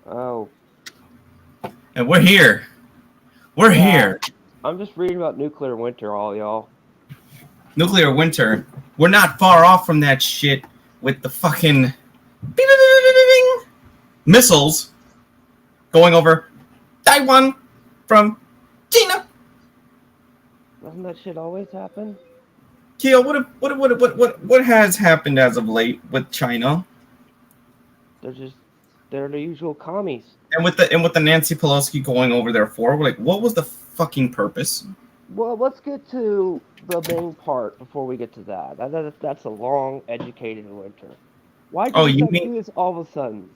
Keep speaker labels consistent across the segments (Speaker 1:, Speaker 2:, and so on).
Speaker 1: Oh.
Speaker 2: And we're here. We're here.
Speaker 1: I'm just reading about nuclear winter, all y'all.
Speaker 2: Nuclear winter. We're not far off from that shit with the fucking missiles going over Taiwan from China.
Speaker 1: Doesn't that shit always happen?
Speaker 2: Keo, what has happened as of late with China?
Speaker 1: They're the usual commies.
Speaker 2: And with the Nancy Pelosi going over there for, like, what was the fucking purpose?
Speaker 1: Well, let's get to the main part before we get to that. That's a long, educated winter. Why do
Speaker 2: Oh,
Speaker 1: you
Speaker 2: you
Speaker 1: decide to
Speaker 2: mean
Speaker 1: do this all of a sudden?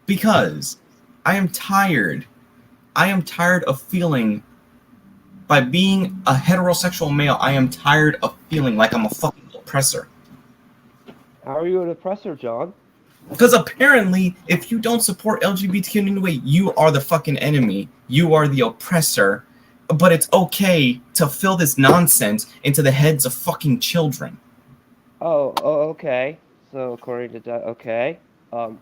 Speaker 2: because I am tired. I am tired of feeling, by being a heterosexual male, I am tired of feeling like I'm a fucking oppressor.
Speaker 1: How are you an oppressor, John?
Speaker 2: Because apparently, if you don't support LGBTQ in any way, you are the fucking enemy. You are the oppressor. But it's okay to fill this nonsense into the heads of fucking children.
Speaker 1: Oh, okay. So according to that, okay. Um,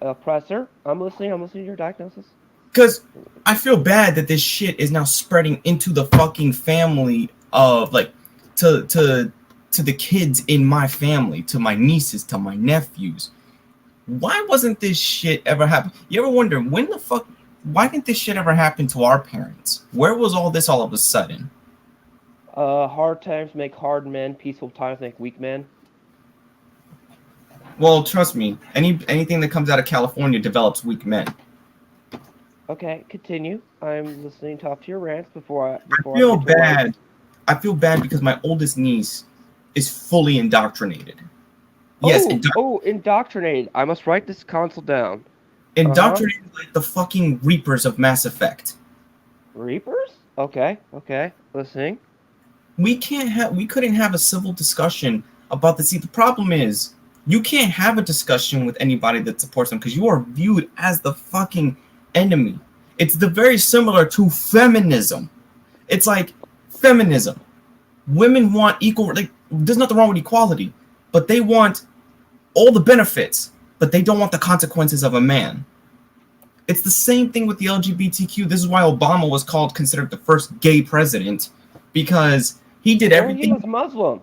Speaker 1: Oppressor. I'm listening. I'm listening to your diagnosis.
Speaker 2: Because I feel bad that this shit is now spreading into the fucking family of, like, to the kids in my family, to my nieces, to my nephews. Why wasn't this shit ever happen? You ever wonder why didn't this shit ever happen to our parents? Where was all this all of a sudden?
Speaker 1: Hard times make hard men. Peaceful times make weak men.
Speaker 2: Well, trust me, anything that comes out of California develops weak men.
Speaker 1: Okay, continue. I'm listening tough to your rants
Speaker 2: I feel bad. I feel bad because my oldest niece is fully indoctrinated. Yes,
Speaker 1: Indoctrinated. I must write this console down.
Speaker 2: indoctrinated like the fucking Reapers of Mass Effect.
Speaker 1: Reapers? Okay, listening.
Speaker 2: We couldn't have a civil discussion about this. See, the problem is you can't have a discussion with anybody that supports them because you are viewed as the fucking enemy. It's very similar to feminism. It's like feminism. Women want equal, like, there's nothing wrong with equality, but they want all the benefits, but they don't want the consequences of a man. It's the same thing with the LGBTQ. This is why Obama was considered the first gay president, because he did everything.
Speaker 1: He was Muslim.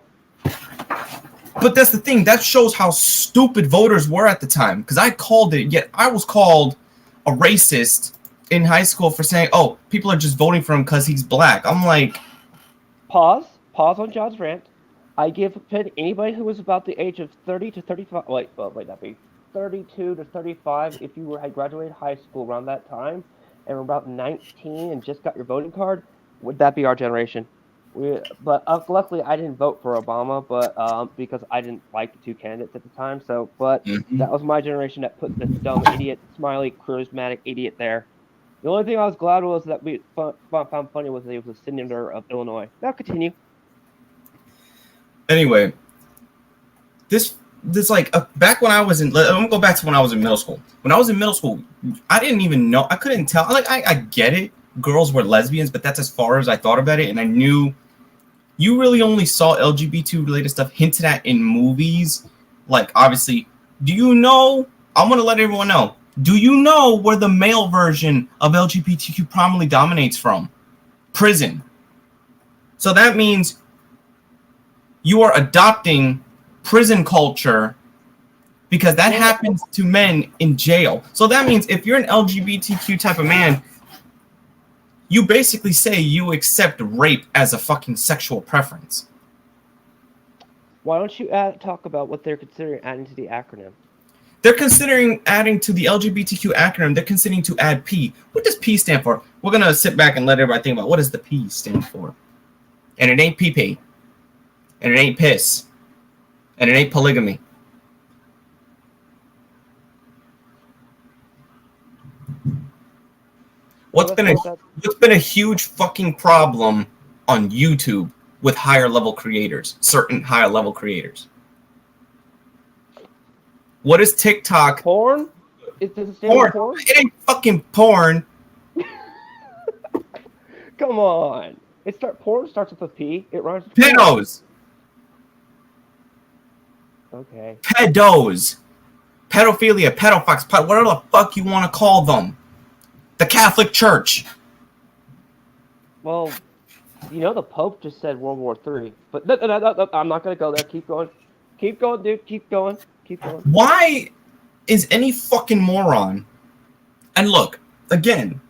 Speaker 2: But that's the thing. That shows how stupid voters were at the time. Because I called it, yet I was called a racist in high school for saying, "Oh, people are just voting for him because he's black." I'm like,
Speaker 1: pause on John's rant. I give anybody who was about the age of 30 to 35. Wait, that be 32 to 35. If you had graduated high school around that time and were about 19 and just got your voting card, would that be our generation? But luckily, I didn't vote for Obama, but because I didn't like the two candidates at the time. So, but that was my generation that put this dumb idiot, smiley, charismatic idiot there. The only thing I was glad was that we found funny was that he was a senator of Illinois. Now continue.
Speaker 2: Anyway, this like back when I was in. I'm gonna go back to when I was in middle school. When I was in middle school, I didn't even know. I couldn't tell. Like I get it. Girls were lesbians, but that's as far as I thought about it. And I knew you really only saw LGBT related stuff hinted at in movies. Like, obviously, do you know? I'm gonna let everyone know. Do you know where the male version of LGBTQ prominently dominates from? Prison. So that means you are adopting prison culture because that happens to men in jail. So that means if you're an LGBTQ type of man, you basically say you accept rape as a fucking sexual preference.
Speaker 1: Why don't you talk about what they're considering adding to the acronym?
Speaker 2: They're considering adding to the LGBTQ acronym, they're considering to add P. What does P stand for? We're going to sit back and let everybody think about what does the P stand for. And it ain't pee-pee. And it ain't piss. And it ain't polygamy. What's been a huge fucking problem on YouTube with higher level creators, certain higher level creators? What is TikTok?
Speaker 1: Porn? Does it stand for porn?
Speaker 2: It ain't fucking porn.
Speaker 1: Come on. Porn starts with a P. It rhymes with
Speaker 2: pedos.
Speaker 1: Okay.
Speaker 2: Pedos. pedophilia, pedophiles, whatever the fuck you want to call them. The Catholic Church.
Speaker 1: Well, the Pope just said World War III, but no, I'm not gonna go there. Keep going, dude. Keep going.
Speaker 2: Why is any fucking moron? And look, again,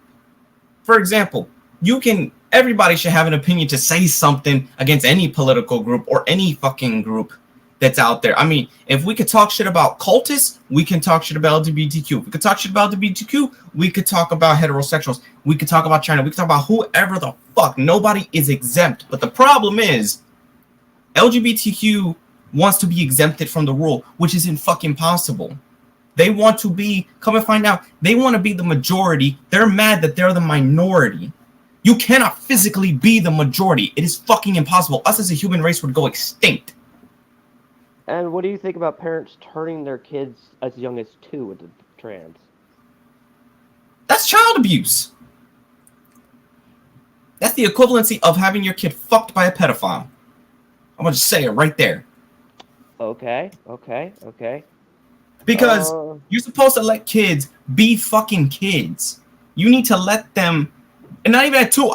Speaker 2: for example, everybody should have an opinion to say something against any political group or any fucking group that's out there. I mean, if we could talk shit about cultists, we can talk shit about LGBTQ. If we could talk shit about LGBTQ, we could talk about heterosexuals. We could talk about China. We could talk about whoever the fuck. Nobody is exempt. But the problem is, LGBTQ wants to be exempted from the rule, which is fucking possible. They want to be, come and find out, they want to be the majority. They're mad that they're the minority. You cannot physically be the majority. It is fucking impossible. Us as a human race would go extinct.
Speaker 1: And what do you think about parents turning their kids as young as 2 into trans?
Speaker 2: That's child abuse. That's the equivalency of having your kid fucked by a pedophile. I'm going to say it right there.
Speaker 1: Okay.
Speaker 2: Because you're supposed to let kids be fucking kids. You need to let them, and not even at 2.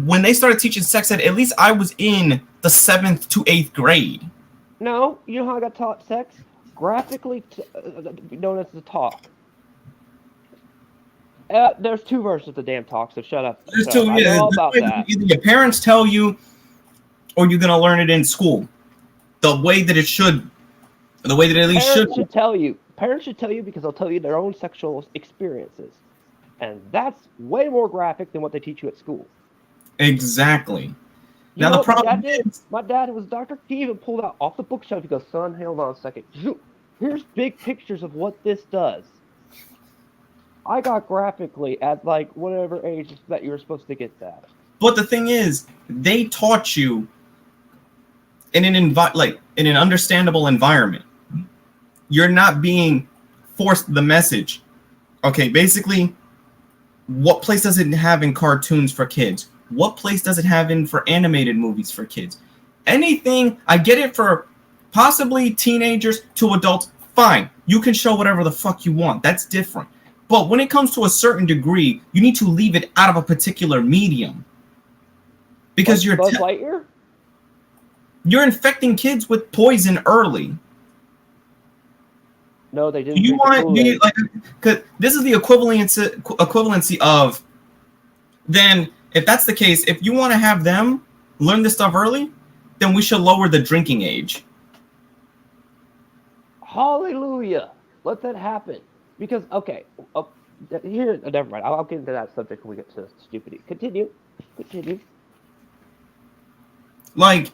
Speaker 2: When they started teaching sex ed, at least I was in the 7th to 8th grade.
Speaker 1: No, you know how I got taught sex? Graphically known as the talk. There's 2 versions of the damn talk, so shut up.
Speaker 2: There's 2,
Speaker 1: I know all about that.
Speaker 2: Either your parents tell you, or you're gonna learn it in school. The way that it should, the way that it at least should.
Speaker 1: Parents should tell you because they'll tell you their own sexual experiences, and that's way more graphic than what they teach you at school.
Speaker 2: Exactly. Now the problem is,
Speaker 1: my dad was Dr. He even pulled out off the bookshelf. He goes, "Son, hold on a second. Here's big pictures of what this does." I got graphically at like whatever age that you were supposed to get that.
Speaker 2: But the thing is, they taught you in an understandable environment. You're not being forced the message. Okay, basically, what place does it have in cartoons for kids? What place does it have in for animated movies for kids? Anything, I get it for possibly teenagers to adults, fine. You can show whatever the fuck you want. That's different. But when it comes to a certain degree, you need to leave it out of a particular medium. Because
Speaker 1: like Buzz Lightyear?
Speaker 2: You're infecting kids with poison early.
Speaker 1: No, they didn't.
Speaker 2: Cause this is the equivalency of, then if that's the case, if you want to have them learn this stuff early, then we should lower the drinking age.
Speaker 1: Hallelujah. Let that happen. Because, okay, here, never mind. I'll get into that subject when we get to stupidity. Continue.
Speaker 2: Like,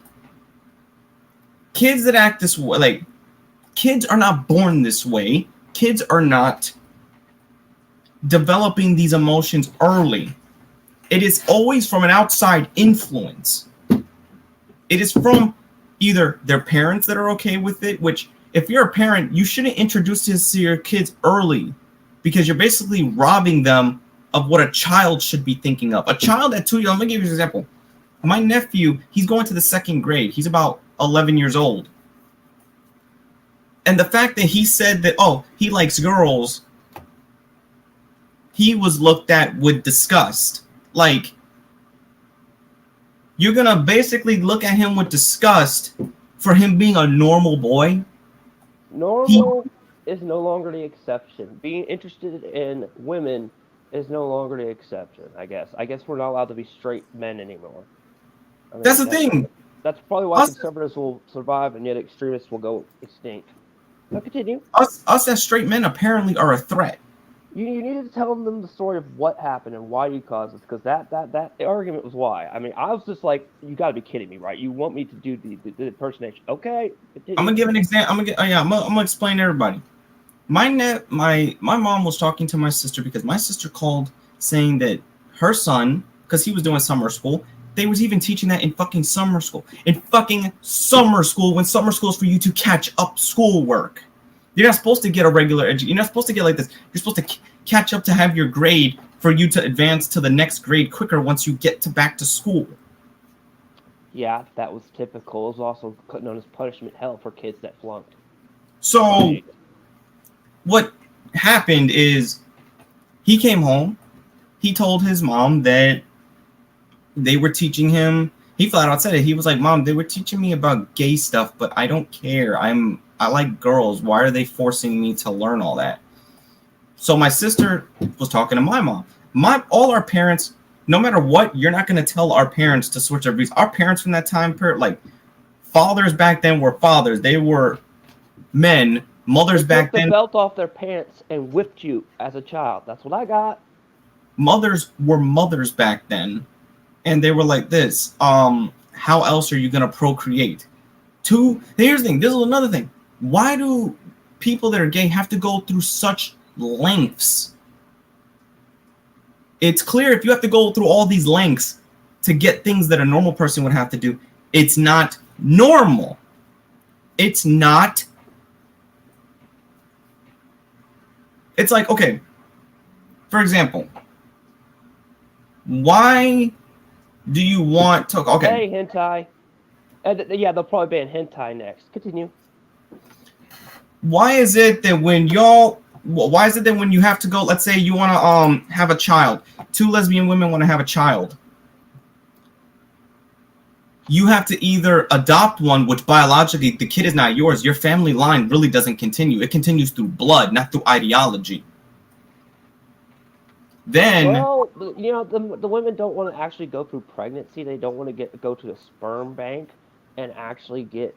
Speaker 2: kids that act this way, like, kids are not born this way. Kids are not developing these emotions early. It is always from an outside influence. It is from either their parents that are okay with it, which, if you're a parent, you shouldn't introduce this to your kids early, because you're basically robbing them of what a child should be thinking of. A child at 2 years, let me give you an example. My nephew, he's going to the 2nd grade. He's about 11 years old. And the fact that he said that, oh, he likes girls, he was looked at with disgust. Like, you're going to basically look at him with disgust for him being a normal boy?
Speaker 1: Normal is no longer the exception. Being interested in women is no longer the exception, I guess. I guess we're not allowed to be straight men anymore. I mean,
Speaker 2: that's the thing.
Speaker 1: That's probably why conservatives will survive and yet extremists will go extinct. Now continue.
Speaker 2: Us as straight men apparently are a threat.
Speaker 1: You needed to tell them the story of what happened and why you caused this, because that the argument was why. I mean, I was just like, you got to be kidding me, right? You want me to do the impersonation? Okay. Continue.
Speaker 2: I'm gonna give an example. I'm gonna explain to everybody. My mom was talking to my sister because my sister called saying that her son, because he was doing summer school, they was even teaching that in fucking summer school. In fucking summer school, when summer school is for you to catch up schoolwork. You're not supposed to get a regular education. You're not supposed to get like this. You're supposed to catch up to have your grade for you to advance to the next grade quicker once you get back to school.
Speaker 1: Yeah, that was typical. It was also known as punishment hell for kids that flunked.
Speaker 2: So, what happened is he came home. He told his mom that they were teaching him. He flat out said it. He was like, "Mom, they were teaching me about gay stuff, but I don't care. I like girls. Why are they forcing me to learn all that?" So my sister was talking to my mom. All our parents, no matter what, you're not going to tell our parents to switch their views. Our parents from that time period, like fathers back then were fathers. They were men. Mothers back then.
Speaker 1: They took the belt off their pants and whipped you as a child. That's what I got.
Speaker 2: Mothers were mothers back then. And they were like this. How else are you going to procreate? Here's the thing. This is another thing. Why do people that are gay have to go through such lengths? It's clear if you have to go through all these lengths to get things that a normal person would have to do, it's not normal. It's not. It's like, okay, for example, why do you want to... Okay.
Speaker 1: Hey, hentai. Yeah, they'll probably ban hentai next. Continue.
Speaker 2: Why is it that when you have to go, let's say you want to have a child, 2 lesbian women want to have a child, you have to either adopt one, which biologically the kid is not yours. Your family line really doesn't continue. It continues through blood, not through ideology. Then,
Speaker 1: well, you know, the women don't want to actually go through pregnancy. They don't want to go to a sperm bank and actually get,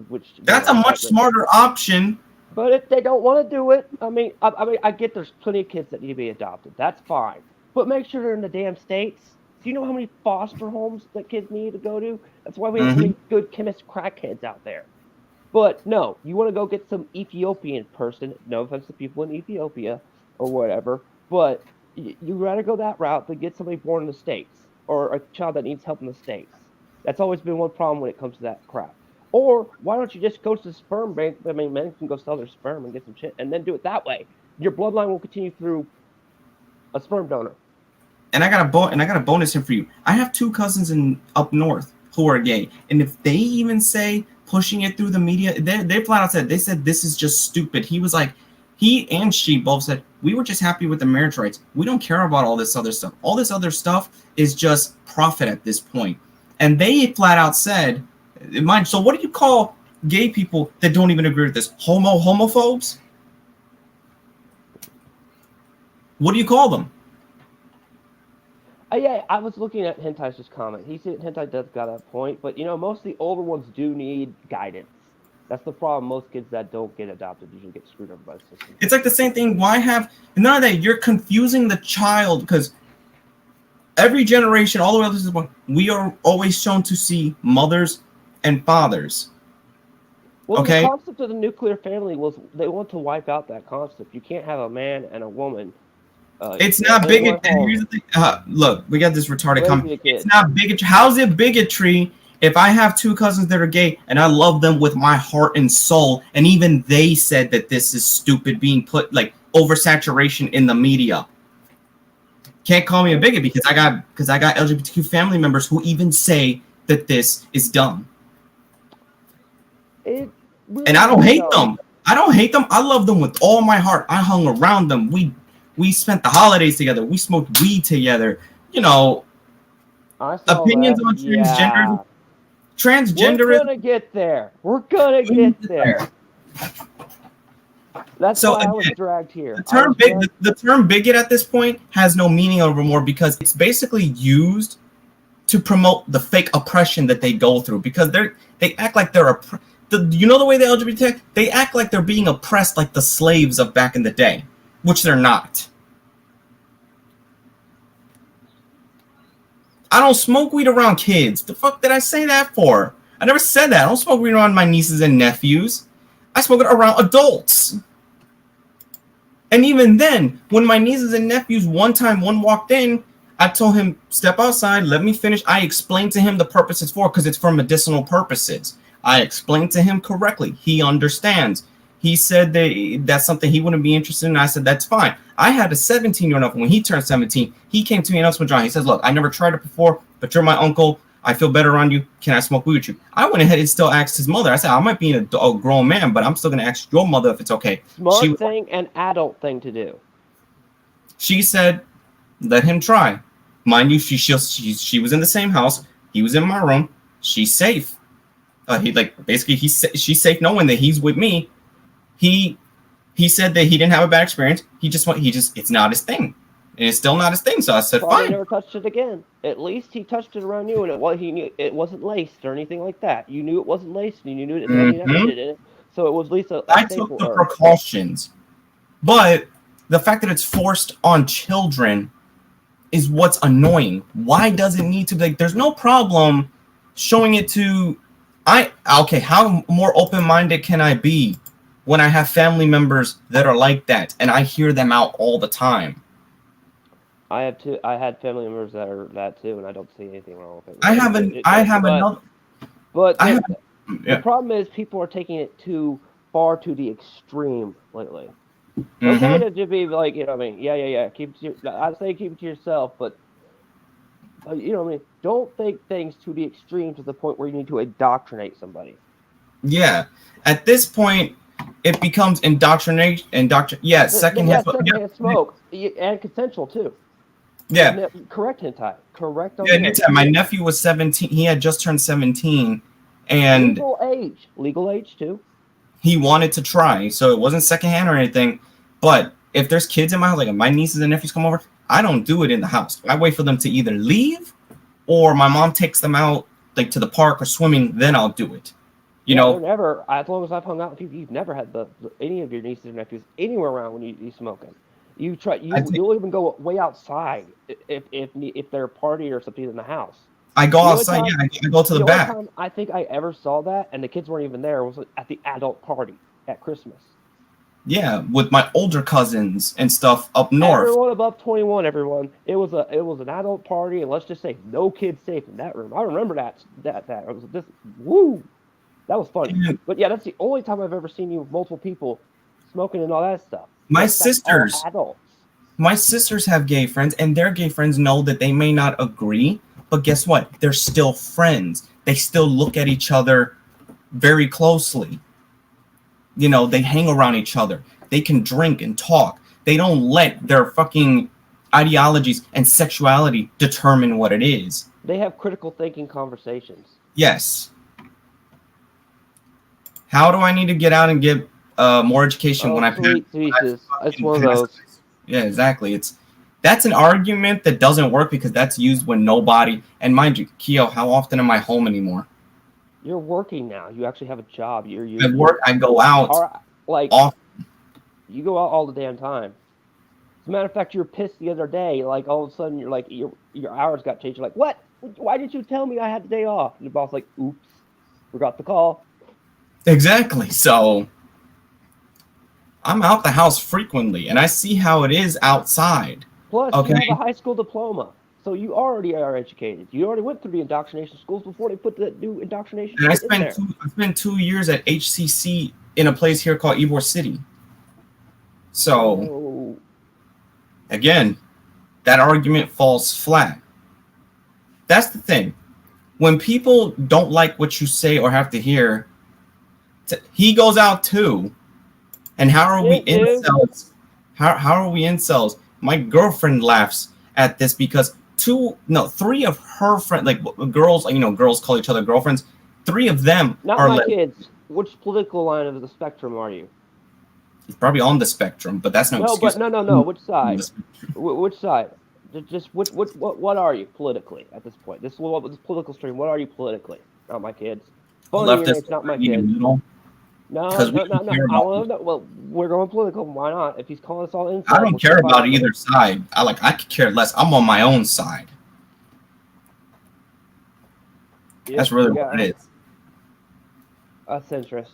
Speaker 1: which
Speaker 2: that's a much smarter option.
Speaker 1: But if they don't want to do it, I get there's plenty of kids that need to be adopted. That's fine. But make sure they're in the damn states. Do you know how many foster homes that kids need to go to? That's why we have so many good chemist crackheads out there. But no, you want to go get some Ethiopian person. No offense to people in Ethiopia or whatever, but you rather go that route than get somebody born in the States or a child that needs help in the States. That's always been one problem when it comes to that crap. Or why don't you just go to the sperm bank? I mean, men can go sell their sperm and get some shit and then do it that way. Your bloodline will continue through a sperm donor.
Speaker 2: And I got a bonus here for you. I have 2 cousins up north who are gay, and if they even say pushing it through the media, they flat out said this is just stupid. He was like, he and she both said, we were just happy with the marriage rights. We don't care about all this other stuff. All this other stuff is just profit at this point. And they flat out said, so what do you call gay people that don't even agree with this? Homophobes? What do you call them?
Speaker 1: Yeah, I was looking at Hentai's just comment. He said Hentai does got that point, but most of the older ones do need guidance. That's the problem. Most kids that don't get adopted usually get screwed over by the system.
Speaker 2: It's like the same thing. None of that? You're confusing the child because every generation, all the way up to this point, we are always shown to see mothers and fathers.
Speaker 1: Well,
Speaker 2: okay?
Speaker 1: The concept of the nuclear family they want to wipe out that concept. You can't have a man and a woman.
Speaker 2: It's not bigotry. Here's the thing. Look, we got this retarded comment. It's not bigotry. How's it bigotry if I have 2 cousins that are gay and I love them with my heart and soul, and even they said that this is stupid being put like oversaturation in the media? Can't call me a bigot because I got LGBTQ family members who even say that this is dumb. And I don't hate them. I don't hate them. I love them with all my heart. I hung around them. We spent the holidays together. We smoked weed together. Opinions on transgender. Transgenderism.
Speaker 1: We're gonna get there. That's why I was dragged here.
Speaker 2: The term bigot at this point has no meaning anymore because it's basically used to promote the fake oppression that they go through because they act like they're the way the LGBT they act like they're being oppressed like the slaves of back in the day, which they're not. I don't smoke weed around kids. The fuck did I say that for? I never said that. I don't smoke weed around my nieces and nephews. I smoke it around adults. And even then, when my nieces and nephews one walked in, I told him, step outside, let me finish. I explained to him the purpose it's for because it's for medicinal purposes. I explained to him correctly. He understands. He said that's something he wouldn't be interested in. I said, that's fine. I had a 17-year-old when he turned 17. He came to me and I was with John. He says, look, I never tried it before, but you're my uncle. I feel better around you. Can I smoke weed with you? I went ahead and still asked his mother. I said, I might be a grown man, but I'm still going to ask your mother if it's okay.
Speaker 1: Smart thing and adult thing to do.
Speaker 2: She said, let him try. Mind you, she was in the same house. He was in my room. She's safe. She's safe knowing that he's with me. He said that he didn't have a bad experience. It's not his thing. And it's still not his thing. So I said,
Speaker 1: Probably
Speaker 2: fine.
Speaker 1: Never touched it again. At least he touched it around you, and he knew it wasn't laced or anything like that. You knew it wasn't laced, and you knew it didn't have shit in it. So it was at least
Speaker 2: I took the precautions. But the fact that it's forced on children is what's annoying. Why does it need to be like? There's no problem showing it to. How more open-minded can I be when I have family members that are like that, and I hear them out all the time?
Speaker 1: I had family members that are that too, and I don't see anything wrong with it. The problem is people are taking it too far to the extreme lately. Okay to be like, you know what I mean? Yeah. I'd say keep it to yourself, but you know what I mean? Don't take things to the extreme to the point where you need to indoctrinate somebody.
Speaker 2: Yeah. At this point, it becomes indoctrination. Secondhand
Speaker 1: smoke and consensual too.
Speaker 2: Yeah.
Speaker 1: Correct, hentai. Correct.
Speaker 2: My nephew was 17. He had just turned 17, and
Speaker 1: legal age too.
Speaker 2: He wanted to try, so it wasn't secondhand or anything. But if there's kids in my house, like if my nieces and nephews come over, I don't do it in the house. I wait for them to either leave, or my mom takes them out like to the park or swimming. Then I'll do it. You know,
Speaker 1: never. As long as I've hung out with you, you've never had any of your nieces and nephews anywhere around when you smoking. You'll even go way outside if they're a party or something in the house.
Speaker 2: I go outside. I go to the back.
Speaker 1: Time I think I ever saw that, and the kids weren't even there, was at the adult party at Christmas.
Speaker 2: Yeah, with my older cousins and stuff up north.
Speaker 1: Everyone above 21. Everyone. It was an adult party, and let's just say no kids safe in that room. I remember that. It was just woo. That was fun. Yeah. But yeah, that's the only time I've ever seen you with multiple people smoking and all that stuff.
Speaker 2: My sisters have gay friends, and their gay friends know that they may not agree, but guess what? They're still friends. They still look at each other very closely. You know, they hang around each other. They can drink and talk. They don't let their fucking ideologies and sexuality determine what it is.
Speaker 1: They have critical thinking conversations.
Speaker 2: Yes. How do I need to get out and get more education when I pass?
Speaker 1: It's one of those.
Speaker 2: Yeah, exactly. That's an argument that doesn't work because that's used when nobody. And mind you, Keo, how often am I home anymore?
Speaker 1: You're working now. You actually have a job.
Speaker 2: I work. I go out. Often.
Speaker 1: You go out all the damn time. As a matter of fact, you were pissed the other day. Like all of a sudden, you're like your hours got changed. You're like, what? Why did you tell me I had the day off? And the boss like, oops, forgot the call.
Speaker 2: Exactly. So I'm out the house frequently, and I see how it is outside.
Speaker 1: Plus, you have a high school diploma, so you already are educated. You already went through the indoctrination schools before they put the new indoctrination.
Speaker 2: And I spent 2 years at HCC in a place here called Ybor City. So, again, that argument falls flat. That's the thing. When people don't like what you say or have to hear, he goes out too. And how are we incels? How are we incels? My girlfriend laughs at this because 3 of her friends, like girls, girls call each other girlfriends. 3 of them
Speaker 1: are my kids. Which political line of the spectrum are you?
Speaker 2: He's probably on the spectrum, but that's no excuse.
Speaker 1: No. Which side? Which side? Just what are you politically at this point? This political stream. What are you politically? Not my kids.
Speaker 2: Leftist,
Speaker 1: not my kids. No. Well, we're going political. Why not? If he's calling us all inside,
Speaker 2: I don't care about either side. I could care less. I'm on my own side. That's really what it is.
Speaker 1: A centrist.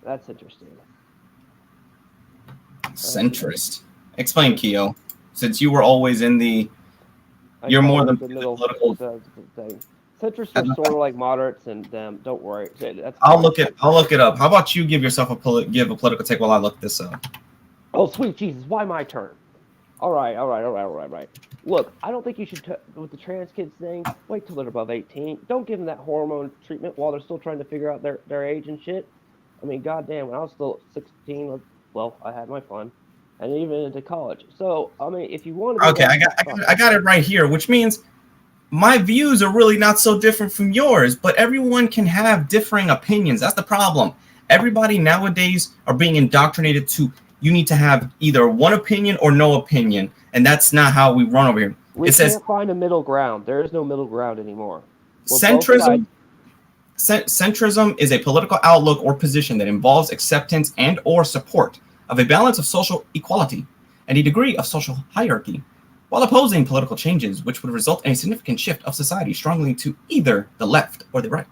Speaker 1: That's interesting.
Speaker 2: Centrist. Explain, Keo. Since you were always in you're more than political.
Speaker 1: Centrists are sort of like moderates, and don't worry.
Speaker 2: I'll look it up. How about you give yourself a political take while I look this up?
Speaker 1: Oh, sweet Jesus! Why my turn? All right. Look, I don't think you should, with the trans kids thing, wait till they're above 18. Don't give them that hormone treatment while they're still trying to figure out their age and shit. I mean, goddamn, when I was still 16, well, I had my fun, and even into college. So, I mean, if you want to do
Speaker 2: Okay,
Speaker 1: that,
Speaker 2: I got, I got I got it right here, which means my views are really not so different from yours, but everyone can have differing opinions. That's the problem. Everybody nowadays are being indoctrinated to you need to have either one opinion or no opinion, and that's not how we run over here.
Speaker 1: we
Speaker 2: It says
Speaker 1: can't find a middle ground. There is no middle ground anymore. We're both
Speaker 2: centrism.
Speaker 1: sides.
Speaker 2: Centrism is a political outlook or position that involves acceptance and or support of a balance of social equality and a degree of social hierarchy, while opposing political changes which would result in a significant shift of society strongly to either the left or the right.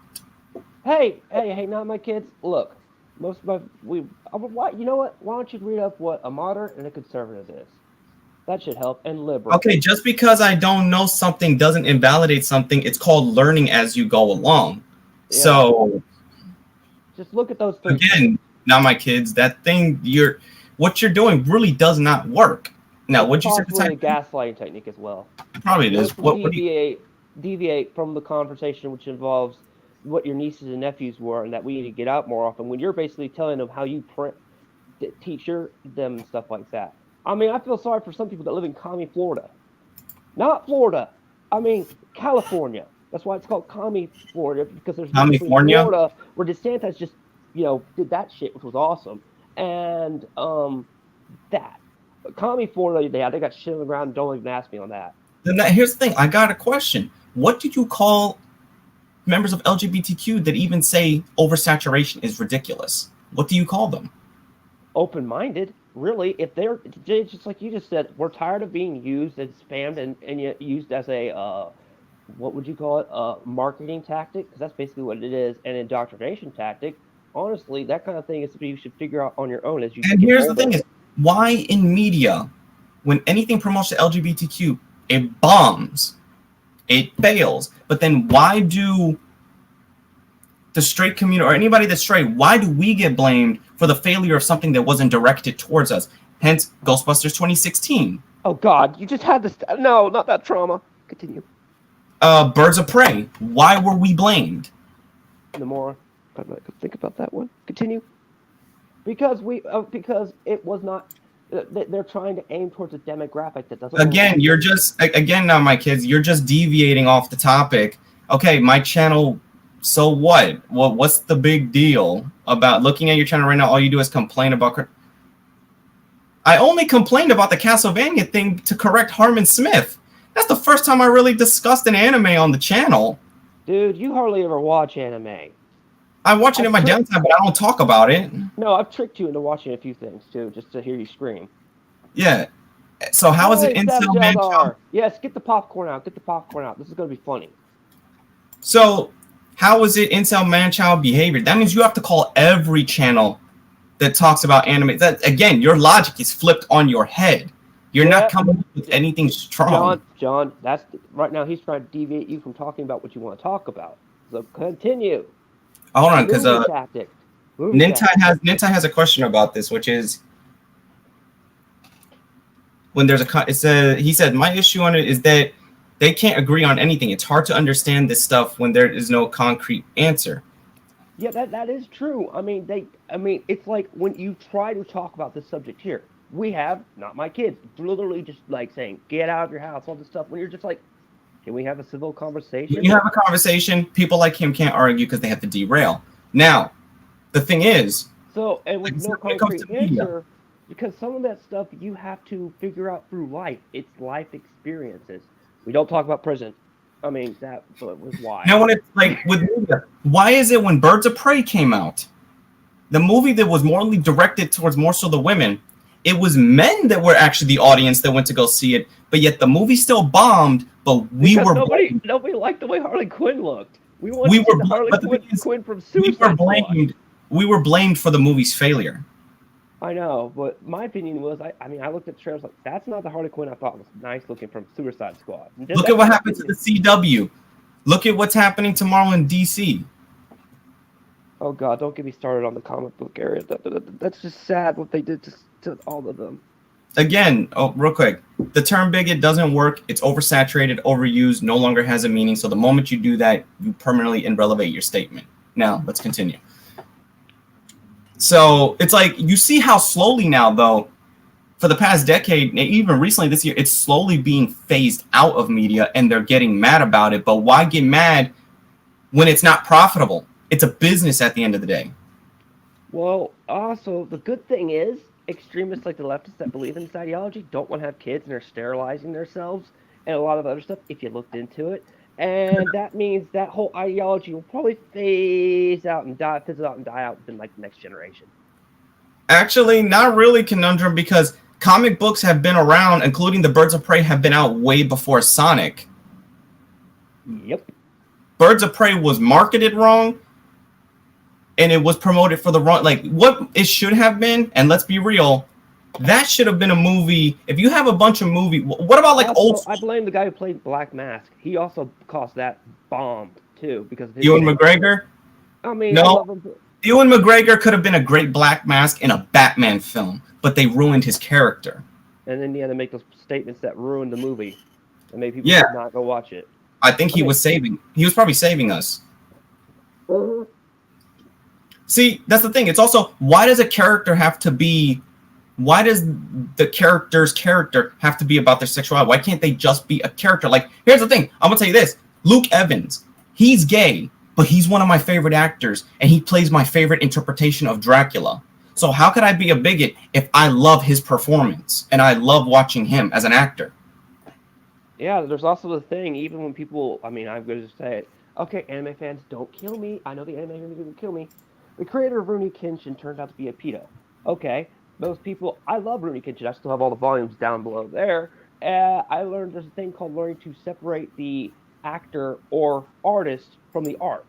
Speaker 1: Hey, not my kids. Look, most of my why you know what? Why don't you read up what a moderate and a conservative is? That should help. And liberal.
Speaker 2: Okay, just because I don't know something doesn't invalidate something. It's called learning as you go along.
Speaker 1: Yeah.
Speaker 2: So
Speaker 1: Just look at those three.
Speaker 2: again, now my kids, that thing what you're doing really does not work. Now, what you said
Speaker 1: Possibly a gaslighting technique as well.
Speaker 2: probably it is. What do you,
Speaker 1: Deviate from the conversation, which involves what your nieces and nephews were, and that we need to get out more often. When you're basically telling them how you teach them and stuff like that. I mean, I feel sorry for some people that live in commie Florida, not Florida. I mean, California. That's why it's called commie Florida, because there's
Speaker 2: California?
Speaker 1: Florida where DeSantis just did that shit, which was awesome, and that commie Florida, they got shit on the ground. Don't even ask me on that.
Speaker 2: Then here's the thing. I got a question. What did you call members of LGBTQ that even say oversaturation is ridiculous? What do you call them?
Speaker 1: Open-minded, really. If they're just like you just said, we're tired of being used and spammed and yet used as a what would you call it? A marketing tactic, because that's basically what it is, an indoctrination tactic. Honestly, that kind of thing is something you should figure out on your own as you.
Speaker 2: And here's the thing: is why in media, when anything promotes the LGBTQ, it bombs, it fails. But then why do the straight community or anybody that's straight, why do we get blamed for the failure of something that wasn't directed towards us? Hence, Ghostbusters 2016.
Speaker 1: Oh God, you just had this. No, not that trauma. Continue.
Speaker 2: Birds of Prey. Why were we blamed?
Speaker 1: The more I'm not gonna think about that one. Continue. Because it was not. They're trying to aim towards a demographic that doesn't.
Speaker 2: Again, now my kids, you're just deviating off the topic. Okay, my channel. So what? Well, what's the big deal about looking at your channel right now? All you do is complain about. I only complained about the Castlevania thing to correct Harmon Smith. That's the first time I really discussed an anime on the channel.
Speaker 1: Dude, you hardly ever watch anime.
Speaker 2: I watch it in my downtime, but I don't talk about it.
Speaker 1: No, I've tricked you into watching a few things too, just to hear you scream.
Speaker 2: Yeah. So how is it incel man child?
Speaker 1: Yes, get the popcorn out. Get the popcorn out. This is gonna be funny.
Speaker 2: So how is it incel man child behavior? That means you have to call every channel that talks about anime. That again, your logic is flipped on your head. You're not coming up with anything strong.
Speaker 1: John, that's right now. He's trying to deviate you from talking about what you want to talk about. So continue.
Speaker 2: Hold on, because Nintai has a question about this, which is when there's he said my issue on it is that they can't agree on anything. It's hard to understand this stuff when there is no concrete answer.
Speaker 1: Yeah, that is true. I mean, it's like when you try to talk about this subject here. We have, not my kids, literally just like saying, get out of your house, all this stuff. When you're just like, can we have a civil conversation?
Speaker 2: When you have a conversation, people like him can't argue because they have to derail. Now, the thing is...
Speaker 1: So, and with no concrete answer, because some of that stuff you have to figure out through life. It's life experiences. We don't talk about prison. I mean, that was why.
Speaker 2: Now, when it's like with media, why is it when Birds of Prey came out, the movie that was morally directed towards more so the women, it was men that were actually the audience that went to go see it, but yet the movie still bombed. But
Speaker 1: nobody liked the way Harley Quinn looked. We wanted to see Harley Quinn from Suicide Squad.
Speaker 2: We were blamed for the movie's failure.
Speaker 1: I know, but my opinion was, I looked at the trailers like, that's not the Harley Quinn I thought was nice looking from Suicide Squad.
Speaker 2: Look at what happened to the CW. Look at what's happening tomorrow in DC.
Speaker 1: Oh God, don't get me started on the comic book area. That's just sad what they did to all of them.
Speaker 2: Again, oh, real quick, the term bigot doesn't work. It's oversaturated, overused, no longer has a meaning. So the moment you do that, you permanently irrelevate your statement. Now, let's continue. So it's like you see how slowly now, though, for the past decade, even recently this year, it's slowly being phased out of media and they're getting mad about it. But why get mad when it's not profitable? It's a business at the end of the day.
Speaker 1: Well, also, the good thing is, extremists like the leftists that believe in this ideology don't want to have kids and are sterilizing themselves and a lot of other stuff if you looked into it. And that means that whole ideology will probably phase out and die, fizzle out and die out within like the next generation.
Speaker 2: Actually, not really, Conundrum, because comic books have been around, including the Birds of Prey have been out way before Sonic.
Speaker 1: Yep.
Speaker 2: Birds of Prey was marketed wrong, and it was promoted for the wrong, like what it should have been. And let's be real, that should have been a movie. If you have a bunch of movie, what about like
Speaker 1: also,
Speaker 2: old?
Speaker 1: I blame the guy who played Black Mask. He also caused that bomb too because of his
Speaker 2: Ewan McGregor?
Speaker 1: I mean, I
Speaker 2: No,
Speaker 1: love him.
Speaker 2: Ewan McGregor could have been a great Black Mask in a Batman film, but they ruined his character.
Speaker 1: And then he had to make those statements that ruined the movie and made people
Speaker 2: Yeah.
Speaker 1: not go watch it.
Speaker 2: I think he was probably saving us. See, that's the thing. It's also, why does the character have to be about their sexuality? Why can't they just be a character? Like, here's the thing. I'm going to tell you this. Luke Evans, he's gay, but he's one of my favorite actors, and he plays my favorite interpretation of Dracula. So how could I be a bigot if I love his performance and I love watching him as an actor?
Speaker 1: Yeah, there's also the thing, even when people, I mean, I'm going to say it. Okay, anime fans, don't kill me. I know the anime fans are going to kill me. The creator of Rurouni Kenshin turned out to be a pedo. Okay, those people, I love Rurouni Kenshin. I still have all the volumes down below there. I learned there's a thing called learning to separate the actor or artist from the art.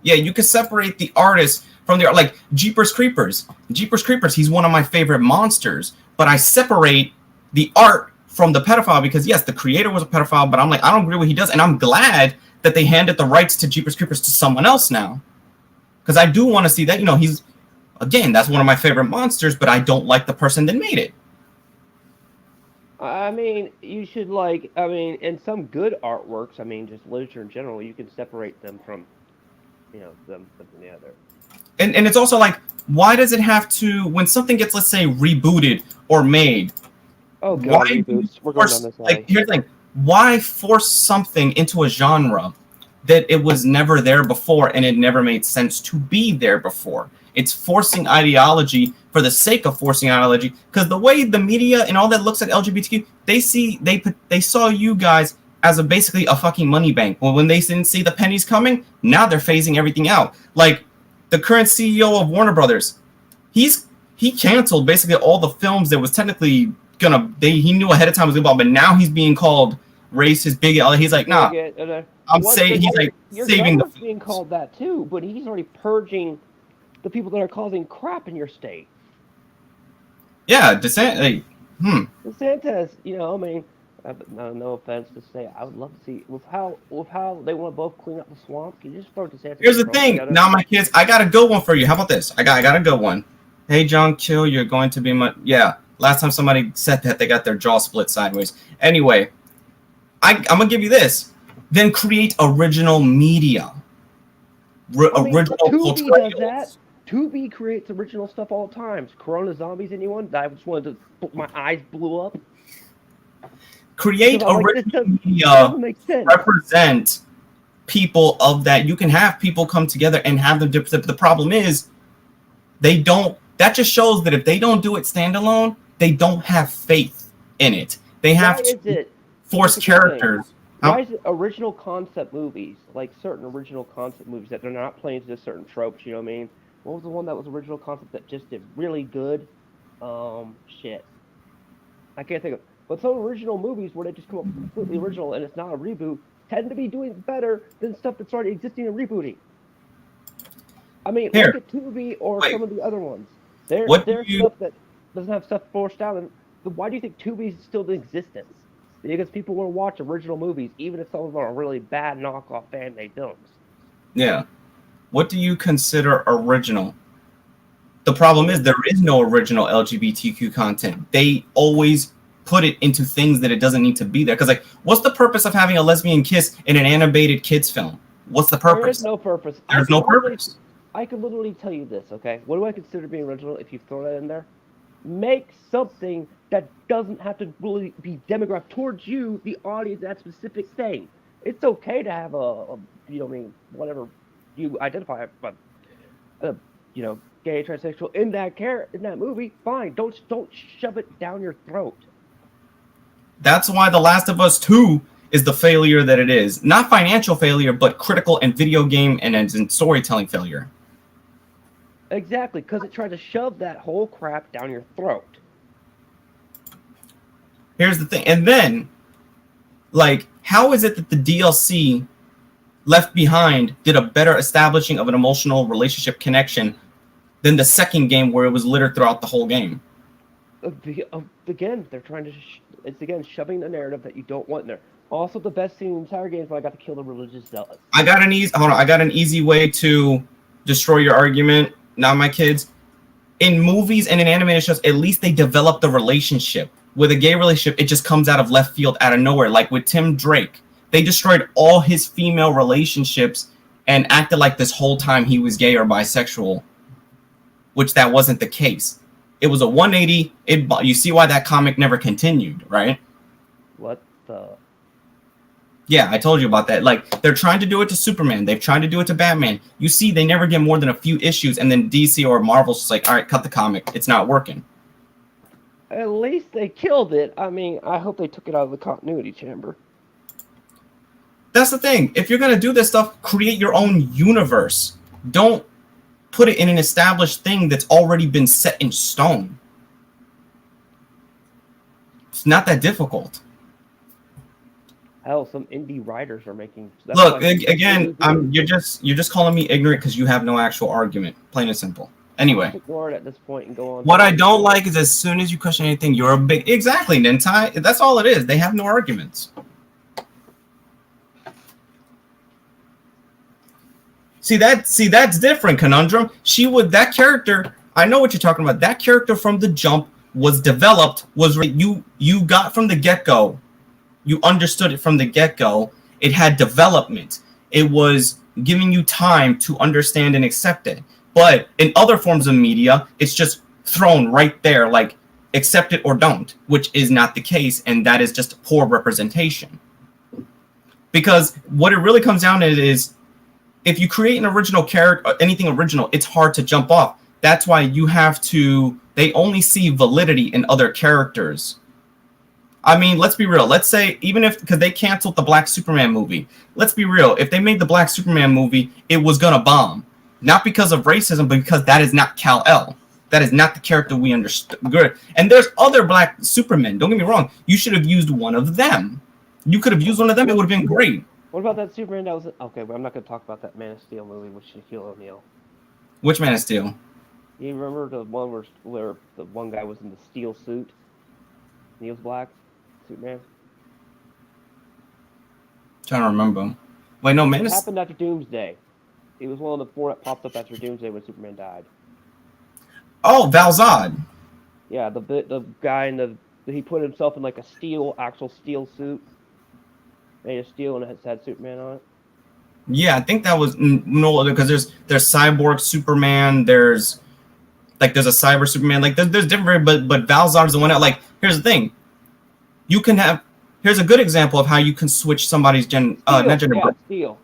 Speaker 2: Yeah, you can separate the artist from the art. Like Jeepers Creepers. Jeepers Creepers, he's one of my favorite monsters. But I separate the art from the pedophile because, yes, the creator was a pedophile, but I'm like, I don't agree with what he does. And I'm glad that they handed the rights to Jeepers Creepers to someone else now. Because I do want to see that, he's, again, that's one of my favorite monsters, but I don't like the person that made it.
Speaker 1: I mean, you should in some good artworks, I mean, just literature in general, you can separate them from, them from the other.
Speaker 2: And it's also like, why does it have to, when something gets, let's say, rebooted or made?
Speaker 1: Oh, God, reboots. We're going down this alley.
Speaker 2: Like, here's the thing. Why force something into a genre that it was never there before and it never made sense to be there before? It's forcing ideology for the sake of forcing ideology, because the way the media and all that looks at LGBTQ, they saw you guys as basically a fucking money bank. Well, when they didn't see the pennies coming, now they're phasing everything out. Like the current CEO of Warner Brothers, he canceled basically all the films that was technically he knew ahead of time was going to be, but now he's being called racist, bigot. He's like, nah. I'm saying he's like saving the
Speaker 1: being called that too, but he's already purging the people that are causing crap in your state.
Speaker 2: Yeah, DeSantis.
Speaker 1: DeSantis, I mean, no offense to say, I would love to see with how they want to both clean up the swamp. Can you just throw DeSantis?
Speaker 2: Here's the thing. Now, my kids, I got a good one for you. How about this? I got a good one. Hey, John Kill, you're going to be my Last time somebody said that, they got their jaw split sideways. Anyway, I'm gonna give you this. Then create original media. Original
Speaker 1: Tubi does that. Tubi creates original stuff all the time. Corona Zombies, anyone? I just wanted to. My eyes blew up.
Speaker 2: Create original media. Represent people of that. You can have people come together and have them. The problem is, they don't. That just shows that if they don't do it standalone, they don't have faith in it. They have to force characters.
Speaker 1: Why is it original concept movies, like certain original concept movies that they're not playing to just certain tropes, you know what I mean? What was the one that was original concept that just did really good? Shit. I can't think of. But some original movies where they just come up completely original and it's not a reboot tend to be doing better than stuff that's already existing and rebooting. I mean, look at Tubi or some of the other ones. There's stuff that doesn't have stuff forced out. And why do you think Tubi is still in existence? Because people want to watch original movies, even if some of them are really bad knockoff fan-made films.
Speaker 2: Yeah. What do you consider original? The problem is there is no original LGBTQ content. They always put it into things that it doesn't need to be there. Because like, what's the purpose of having a lesbian kiss in an animated kids film? What's the purpose?
Speaker 1: There is no purpose.
Speaker 2: There's no purpose.
Speaker 1: I could literally tell you this, okay? What do I consider being original if you throw that in there? Make something that doesn't have to really be demographic towards you, the audience, that specific thing. It's okay to have whatever you identify, but gay, transsexual in that movie. Fine, don't shove it down your throat.
Speaker 2: That's why The Last of Us 2 is the failure that it is. Not financial failure, but critical and video game and storytelling failure.
Speaker 1: Exactly, because it tried to shove that whole crap down your throat.
Speaker 2: Here's the thing. And then, like, how is it that the DLC Left Behind did a better establishing of an emotional relationship connection than the second game where it was littered throughout the whole game?
Speaker 1: Again, they're trying to... it's shoving the narrative that you don't want in there. Also, the best scene in the entire game is when I got to kill the religious zealots.
Speaker 2: I got an easy way to destroy your argument. Not my kids. In movies and in animated shows, at least they develop the relationship. With a gay relationship, it just comes out of left field, out of nowhere. Like with Tim Drake, they destroyed all his female relationships and acted like this whole time he was gay or bisexual, which that wasn't the case. It was a 180. You see why that comic never continued, right?
Speaker 1: What the...
Speaker 2: Yeah, I told you about that. Like, they're trying to do it to Superman. They've tried to do it to Batman. You see, they never get more than a few issues, and then DC or Marvel's just like, all right, cut the comic. It's not working.
Speaker 1: At least they killed it. I mean, I hope they took it out of the continuity chamber.
Speaker 2: That's the thing. If you're going to do this stuff, create your own universe. Don't put it in an established thing that's already been set in stone. It's not that difficult.
Speaker 1: Hell, some indie writers are making...
Speaker 2: Look, again, you're just calling me ignorant because you have no actual argument. Plain and simple. Anyway.
Speaker 1: Ignore it at this point and go on.
Speaker 2: What I don't like is as soon as you question anything, you're a big... Exactly, Nintai. That's all it is. They have no arguments. See, that's different, Conundrum. That character... I know what you're talking about. That character from the jump was developed, you got from the get-go. You understood it from the get-go. It had development. It was giving you time to understand and accept it. But in other forms of media, it's just thrown right there, like, accept it or don't, which is not the case, and that is just poor representation. Because what it really comes down to is, if you create an original character, anything original, it's hard to jump off. That's why they only see validity in other characters. I mean, let's be real. Let's say, because they canceled the Black Superman movie. Let's be real. If they made the Black Superman movie, it was going to bomb. Not because of racism, but because that is not Kal-El. That is not the character we understood. And there's other Black Supermen. Don't get me wrong. You should have used one of them. You could have used one of them. It would have been great.
Speaker 1: What about that Superman that was... Okay, but I'm not going to talk about that Man of Steel movie with Shaquille O'Neal.
Speaker 2: Which Man of Steel?
Speaker 1: You remember the one where the one guy was in the steel suit? And he was black? Superman?
Speaker 2: Trying to remember. Wait, no, Man.
Speaker 1: It happened after Doomsday. It was one of the four that popped up after Doomsday when Superman died.
Speaker 2: Oh, Val-Zod.
Speaker 1: Yeah, the guy he put himself in like a actual steel suit, made of steel, and it had Superman on it.
Speaker 2: Yeah, I think that was no other because there's Cyborg Superman. There's a Cyber Superman. Like there's different, but Val-Zod is the one that, like. Here's the thing. Here's a good example of how you can switch somebody's not gender,
Speaker 1: steel.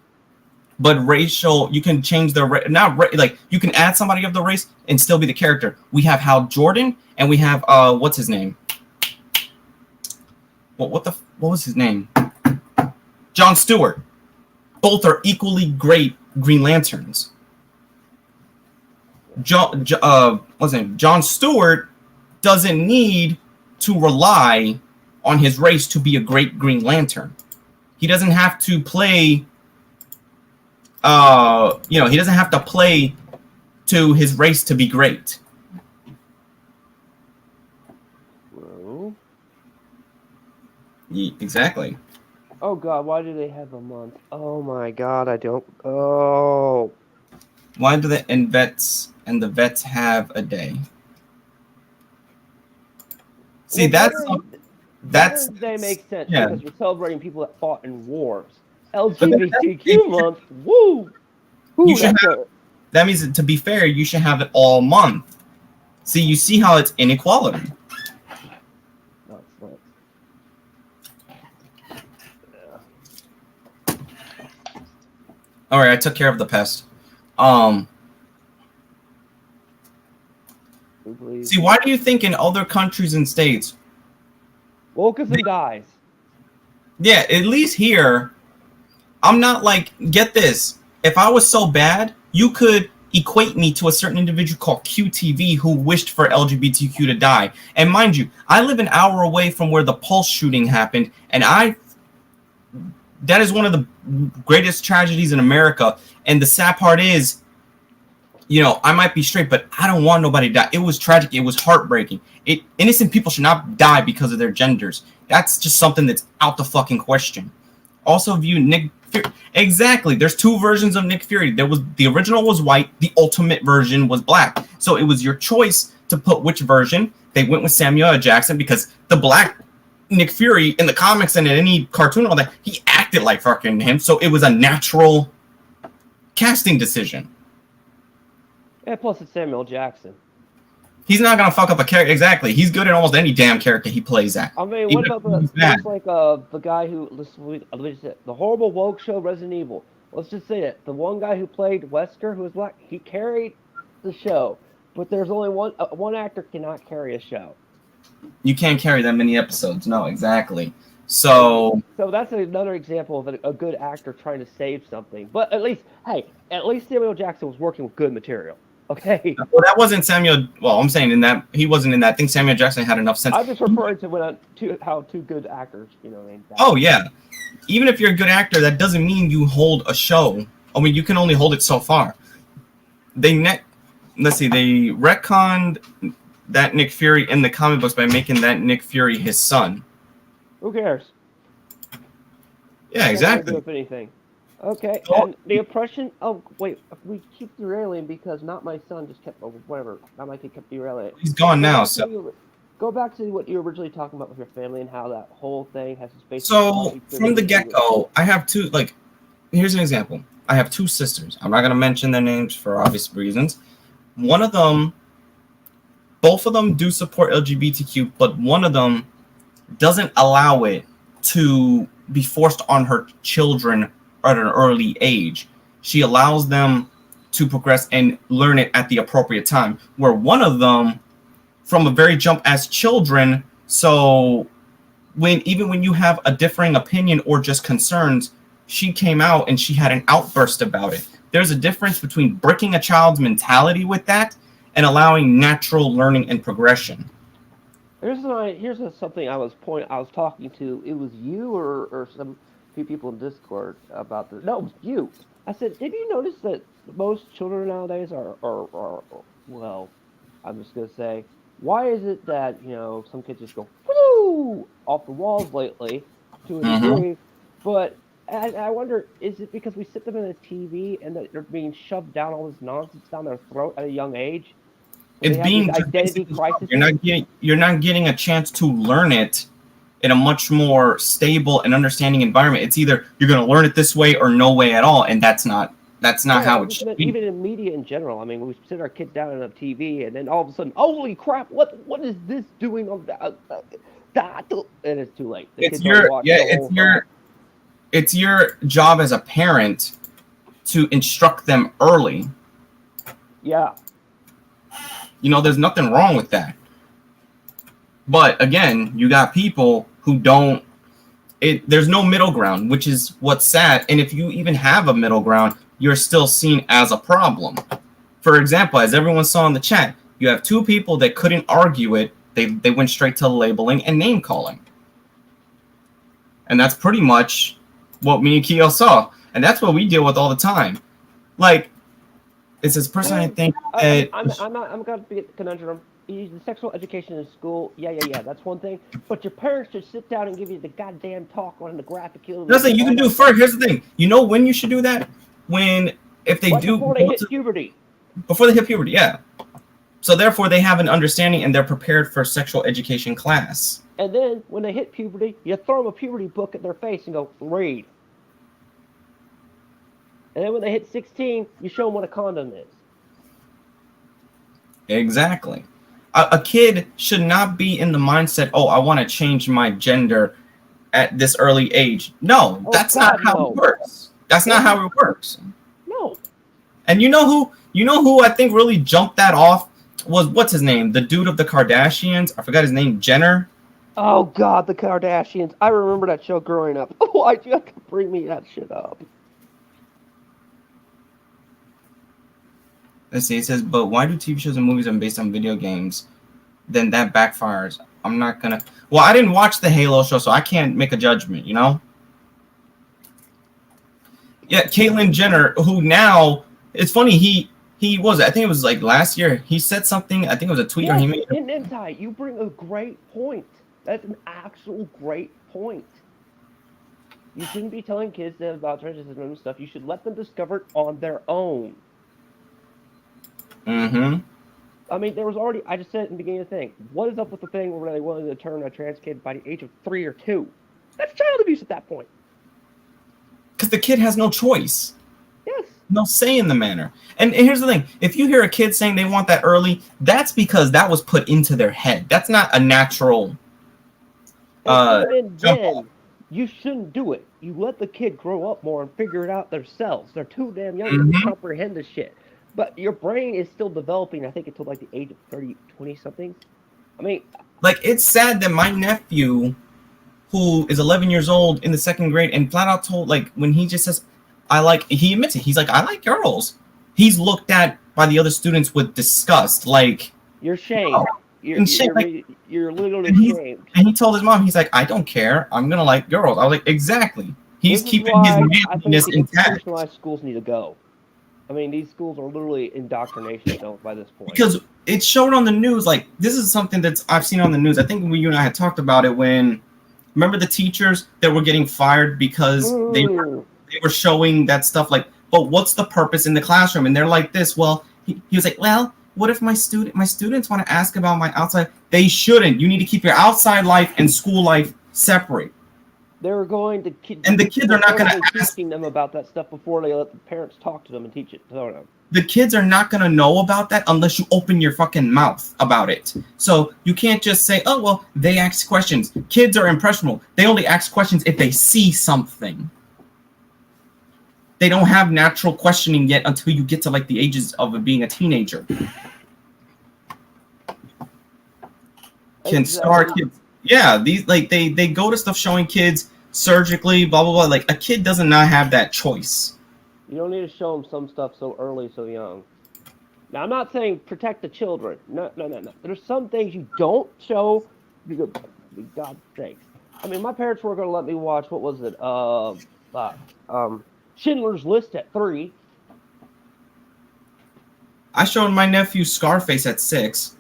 Speaker 2: But racial. You can change their like you can add somebody of the race and still be the character. We have Hal Jordan and we have what's his name? What was his name? Jon Stewart. Both are equally great Green Lanterns. What's his name? Jon Stewart doesn't need to rely on his race to be a great Green Lantern. He doesn't have to play. He doesn't have to play to his race to be great.
Speaker 1: Well,
Speaker 2: Exactly.
Speaker 1: Oh God, why do they have a month? Oh my God, I don't. Oh.
Speaker 2: Why do the vets have a day? See,
Speaker 1: Well,
Speaker 2: that's
Speaker 1: Veterans Day makes sense
Speaker 2: yeah.
Speaker 1: because you're celebrating people that fought in wars.
Speaker 2: But that's the thing.
Speaker 1: LGBTQ month, woo,
Speaker 2: You
Speaker 1: woo,
Speaker 2: should
Speaker 1: that's
Speaker 2: have.
Speaker 1: a
Speaker 2: That means that, to be fair, you should have it all month. See, you see how it's inequality.
Speaker 1: no, it's not. Yeah.
Speaker 2: All right, I took care of the pest. See, why do you think in other countries and states?
Speaker 1: Wokeism dies.
Speaker 2: Yeah, at least here, I'm not like, get this. If I was so bad, you could equate me to a certain individual called QTV who wished for LGBTQ to die. And mind you, I live an hour away from where the Pulse shooting happened, and that is one of the greatest tragedies in America. And the sad part is, I might be straight, but I don't want nobody to die. It was tragic. It was heartbreaking. Innocent people should not die because of their genders. That's just something that's out the fucking question. Also view Nick Fury. Exactly. There's two versions of Nick Fury. The original was white. The ultimate version was black. So it was your choice to put which version. They went with Samuel L. Jackson because the black Nick Fury in the comics and in any cartoon and all that, he acted like fucking him. So it was a natural casting decision.
Speaker 1: Yeah, plus it's Samuel Jackson.
Speaker 2: He's not gonna fuck up a character. Exactly. He's good at almost any damn character he plays at.
Speaker 1: I mean, what about the guy who the horrible woke show Resident Evil? Let's just say it. The one guy who played Wesker, who was black, he carried the show. But there's only one actor cannot carry a show.
Speaker 2: You can't carry that many episodes. No, exactly. So
Speaker 1: that's another example of a good actor trying to save something. But at least Samuel Jackson was working with good material. Okay.
Speaker 2: Well, that wasn't Samuel. Well, I'm saying he wasn't in that. I think Samuel Jackson had enough sense.
Speaker 1: I'm just referring to how two good actors,
Speaker 2: Oh yeah, even if you're a good actor, that doesn't mean you hold a show. I mean, you can only hold it so far. They retconned that Nick Fury in the comic books by making that Nick Fury his son.
Speaker 1: Who cares?
Speaker 2: Yeah, exactly.
Speaker 1: If anything. Okay, and the oppression. Oh wait, we keep derailing because not my son just kept whatever. Not my kid kept derailing.
Speaker 2: He's gone now. So
Speaker 1: go back to what you were originally talking about with your family and how that whole thing has its basis.
Speaker 2: So from the get-go, I have two. Like, here's an example. I have two sisters. I'm not gonna mention their names for obvious reasons. Both of them do support LGBTQ, but one of them doesn't allow it to be forced on her children at an early age. She allows them to progress and learn it at the appropriate time. Where one of them, from a very jump as children, so even when you have a differing opinion or just concerns, she came out and she had an outburst about it. There's a difference between breaking a child's mentality with that and allowing natural learning and progression.
Speaker 1: Here's something I was talking to. It was you or some few people in Discord about this. No, it was you. I said, did you notice that most children nowadays are well, I'm just gonna say, why is it that some kids just go whoo off the walls lately to a degree, but I wonder, is it because we sit them in a TV and that they're being shoved down all this nonsense down their throat at a young age?
Speaker 2: It's being
Speaker 1: identity crisis.
Speaker 2: You're not getting a chance to learn it in a much more stable and understanding environment. It's either you're going to learn it this way or no way at all, and that's not how it should be.
Speaker 1: Even in media in general, I mean, we sit our kids down on a TV, and then all of a sudden, holy crap! What is this doing on that? And it's too late.
Speaker 2: It's your job as a parent to instruct them early.
Speaker 1: Yeah.
Speaker 2: There's nothing wrong with that. But again, you got people who don't. There's no middle ground, which is what's sad. And if you even have a middle ground, you're still seen as a problem. For example, as everyone saw in the chat, you have two people that couldn't argue it. They went straight to labeling and name calling. And that's pretty much what me and Keo saw. And that's what we deal with all the time. Like, it's this person I think that...
Speaker 1: I'm going to be a conundrum. The sexual education in school, yeah, that's one thing. But your parents should sit down and give you the goddamn talk on the graphic.
Speaker 2: Nothing you can do first. Here's the thing. You know when you should do that? When if they
Speaker 1: Right
Speaker 2: do
Speaker 1: before they hit puberty.
Speaker 2: Before they hit puberty, yeah. So therefore, they have an understanding and they're prepared for sexual education class.
Speaker 1: And then when they hit puberty, you throw them a puberty book at their face and go, read. And then when they hit 16, you show them what a condom is.
Speaker 2: Exactly. A kid should not be in the mindset, oh, I want to change my gender at this early age. No, that's not how it works. That's not how it works.
Speaker 1: No.
Speaker 2: And you know who I think really jumped that off was, what's his name? The dude of the Kardashians. I forgot his name, Jenner.
Speaker 1: Oh God, the Kardashians. I remember that show growing up. Why'd you have to bring me that shit up?
Speaker 2: Let's see, it says, but why do TV shows and movies are based on video games? Then that backfires. I'm not gonna. Well, I didn't watch the Halo show, so I can't make a judgment, you know? Yeah, Caitlyn Jenner, who now, it's funny, he was, I think it was like last year, he said something, I think it was a tweet,
Speaker 1: yes,
Speaker 2: or he made.
Speaker 1: And Entai, you bring a great point. That's an actual great point. You shouldn't be telling kids about transgender and stuff. You should let them discover it on their own.
Speaker 2: Mm-hmm.
Speaker 1: I mean, there was already, I just said in the beginning of the thing, what is up with the thing where they're willing to turn a trans kid by the age of 3 or 2? That's child abuse at that point.
Speaker 2: Because the kid has no choice.
Speaker 1: Yes.
Speaker 2: No say in the matter. And here's the thing. If you hear a kid saying they want that early, that's because that was put into their head. That's not a natural
Speaker 1: even then, you shouldn't do it. You let the kid grow up more and figure it out themselves. They're too damn young to comprehend this shit. But your brain is still developing, I think, until like the age of 30, 20-something. I mean...
Speaker 2: Like, it's sad that my nephew, who is 11 years old in the 2nd grade, and flat out told, like, when he just says, he admits it. He's like, I like girls. He's looked at by the other students with disgust. Like... You're shamed.
Speaker 1: Oh, you're literally shamed.
Speaker 2: And he told his mom, he's like, I don't care. I'm going to like girls. I was like, exactly. He's keeping his manliness intact.
Speaker 1: Institutionalized schools need to go. I mean, these schools are literally indoctrination by this point.
Speaker 2: Because it's shown on the news. Like, this is something that I've seen on the news. I think you and I had talked about it when, remember the teachers that were getting fired because they were showing that stuff. Like, but what's the purpose in the classroom? And they're like this. Well, he was like, well, what if my students want to ask about my outside? They shouldn't. You need to keep your outside life and school life separate.
Speaker 1: They're going to
Speaker 2: and the kids are not going to ask
Speaker 1: them about that stuff before they let the parents talk to them and teach it to them.
Speaker 2: The kids are not going to know about that unless you open your fucking mouth about it. So you can't just say, oh, well, they ask questions. Kids are impressionable. They only ask questions if they see something. They don't have natural questioning yet until you get to like the ages of being a teenager. Can start kids. Yeah, these like they go to stuff showing kids surgically, blah blah blah. Like a kid does not have that choice.
Speaker 1: You don't need to show them some stuff so early, so young. Now I'm not saying protect the children. No. There's some things you don't show. For God's sakes. I mean, my parents were going to let me watch. What was it? Schindler's List at 3.
Speaker 2: I showed my nephew Scarface at 6.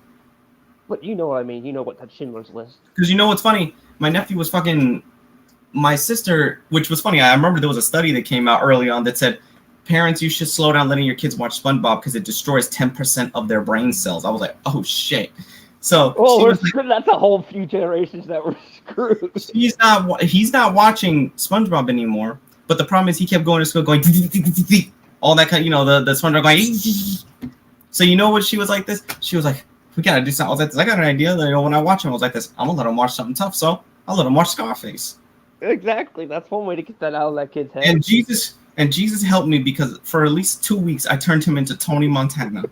Speaker 1: But you know what I mean. You know what that Schindler's List.
Speaker 2: Because you know what's funny? My nephew was fucking... My sister, which was funny, I remember there was a study that came out early on that said, parents, you should slow down letting your kids watch SpongeBob because it destroys 10% of their brain cells. I was like, oh, shit. So...
Speaker 1: that's a whole few generations that were screwed.
Speaker 2: He's not watching SpongeBob anymore. But the problem is he kept going to school going... all that kind of, the SpongeBob going... So you know what she was like this? She was like, we gotta do something. I was like this. I got an idea. When I watch him, I was like this. I'm gonna let him watch something tough, so I'll let him watch Scarface.
Speaker 1: Exactly. That's one way to get that out of that kid's head.
Speaker 2: And Jesus helped me because for at least 2 weeks I turned him into Tony Montana.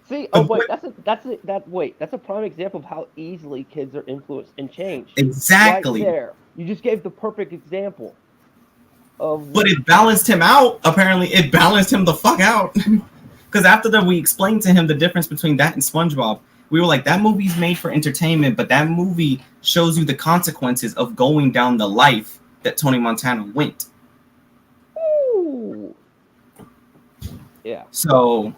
Speaker 1: See, that's a prime example of how easily kids are influenced and changed.
Speaker 2: Exactly.
Speaker 1: Right there. You just gave the perfect example.
Speaker 2: But it balanced him out. Apparently, it balanced him the fuck out. Because after that, we explained to him the difference between that and SpongeBob. We were like, that movie's made for entertainment, but that movie shows you the consequences of going down the life that Tony Montana went.
Speaker 1: Ooh. Yeah.
Speaker 2: So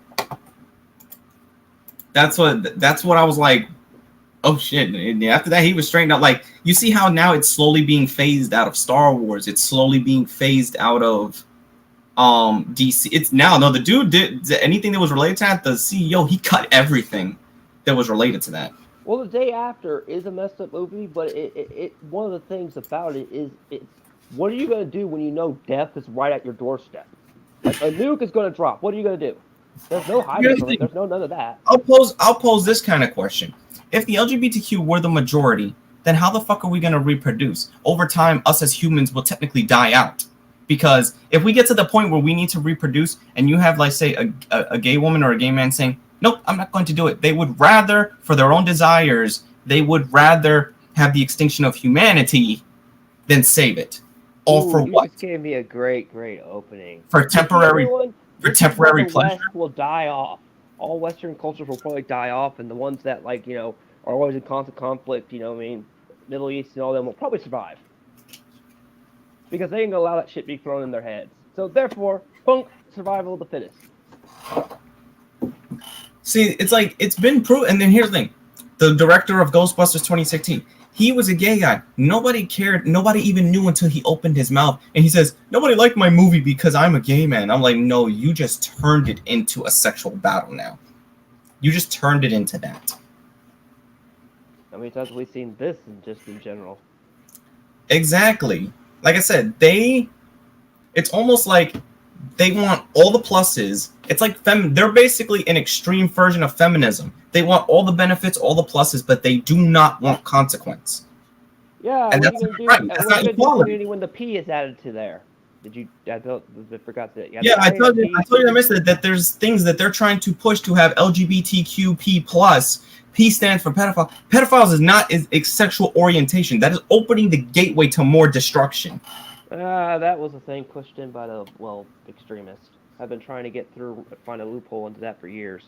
Speaker 2: that's what I was like, oh shit. And after that, he was straightened out. Like, you see how now it's slowly being phased out of Star Wars. It's slowly being phased out of DC. It's now no, the dude did anything that was related to that. The CEO, he cut everything that was related to that.
Speaker 1: Well, The Day After is a messed up movie, but it one of the things about it is it's what are you gonna do when you know death is right at your doorstep? Like a nuke is gonna drop. What are you gonna do? There's no hiding
Speaker 2: Here's
Speaker 1: from
Speaker 2: the
Speaker 1: it.
Speaker 2: thing.
Speaker 1: There's no none of that.
Speaker 2: I'll pose this kind of question. If the LGBTQ were the majority, then how the fuck are we going to reproduce? Over time, us as humans will technically die out. Because if we get to the point where we need to reproduce and you have, like, say, a gay woman or a gay man saying, nope, I'm not going to do it. They would rather, for their own desires, they would rather have the extinction of humanity than save it. All for
Speaker 1: You
Speaker 2: what?
Speaker 1: just gave me a great opening.
Speaker 2: For temporary
Speaker 1: This is why the
Speaker 2: pleasure?
Speaker 1: West will die off. All Western cultures will probably die off, and the ones that are always in constant conflict, Middle East and all them will probably survive. Because they ain't gonna allow that shit to be thrown in their heads. So therefore, bunk, survival of the fittest.
Speaker 2: See, it's like it's been proven. And then here's the thing: the director of Ghostbusters 2016, he was a gay guy. Nobody cared. Nobody even knew until he opened his mouth and he says, "Nobody liked my movie because I'm a gay man." I'm like, no, you just turned it into a sexual battle now. You just turned it into that.
Speaker 1: How many times have we seen this in general?
Speaker 2: Exactly. Like I said, it's almost like they want all the pluses. It's like they're basically an extreme version of feminism. They want all the benefits, all the pluses, but they do not want consequence.
Speaker 1: Yeah,
Speaker 2: and
Speaker 1: what
Speaker 2: that's
Speaker 1: are you gonna
Speaker 2: right.
Speaker 1: do?
Speaker 2: That's
Speaker 1: What
Speaker 2: not
Speaker 1: are you gonna do
Speaker 2: equality.
Speaker 1: community when the P is added to there? I forgot that.
Speaker 2: Yeah, I told you I missed it, that there's things that they're trying to push to have LGBTQP plus. P stands for pedophile. Pedophiles is sexual orientation. That is opening the gateway to more destruction.
Speaker 1: That was a thing pushed in by the extremists. I've been trying to get through, find a loophole into that for years.